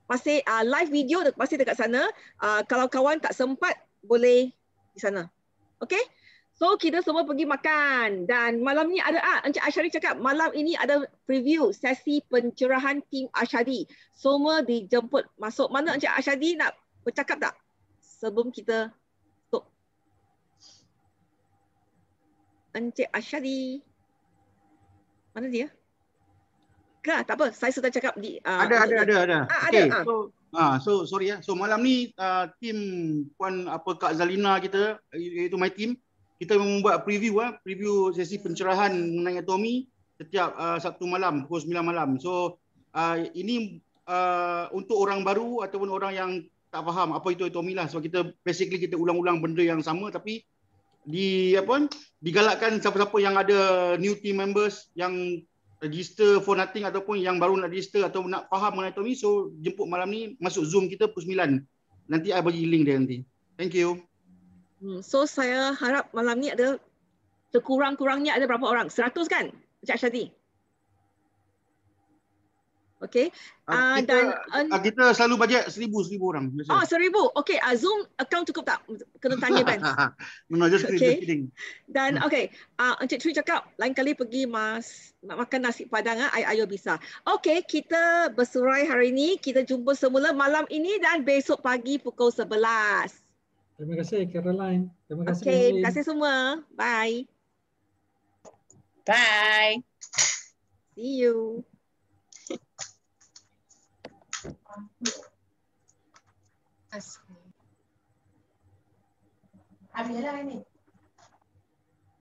Speaker 2: Masih live video masih dekat sana. Kalau kawan tak sempat, boleh di sana. Okey? So, kita semua pergi makan. Dan malam ni ada, Encik Ashadi cakap, malam ini ada preview sesi pencerahan tim Ashadi. Semua dijemput masuk. Mana Encik Ashadi nak bercakap tak? Sebelum kita tutup. Encik Ashadi. Mana dia? Tak apa, saya sudah cakap di
Speaker 6: ada. Okay. So sorry ya. So malam ni tim Puan Kak Zalina kita, iaitu my team, kita membuat preview sesi pencerahan mengenai atomi setiap Sabtu malam pukul 9 malam. So ini untuk orang baru ataupun orang yang tak faham apa itu atomi lah. So kita basically ulang-ulang benda yang sama, tapi digalakkan siapa-siapa yang ada new team members yang register for nothing ataupun yang baru nak register atau nak faham mengenai atomi, so jemput malam ni masuk Zoom kita pukul 9. Nanti I bagi link dia nanti. Thank you.
Speaker 2: So saya harap malam ni ada sekurang-kurangnya ada berapa orang? 100 kan? Encik Ashadi? Okey.
Speaker 6: Kita selalu bajet 1,000 orang. Biasa.
Speaker 2: 1,000. Okey, Zoom account cukup tak? Kena tanya Ben.
Speaker 6: No, just kidding.
Speaker 2: Dan okey, Encik Tri cakap lain kali pergi makan nasi padang, ayo bisa. Okey, kita bersurai hari ini. Kita jumpa semula malam ini dan besok pagi pukul 11.
Speaker 1: Terima kasih Caroline. Terima kasih.
Speaker 2: Okey, terima kasih semua. Bye.
Speaker 7: Bye.
Speaker 2: See you.
Speaker 8: Ada ini.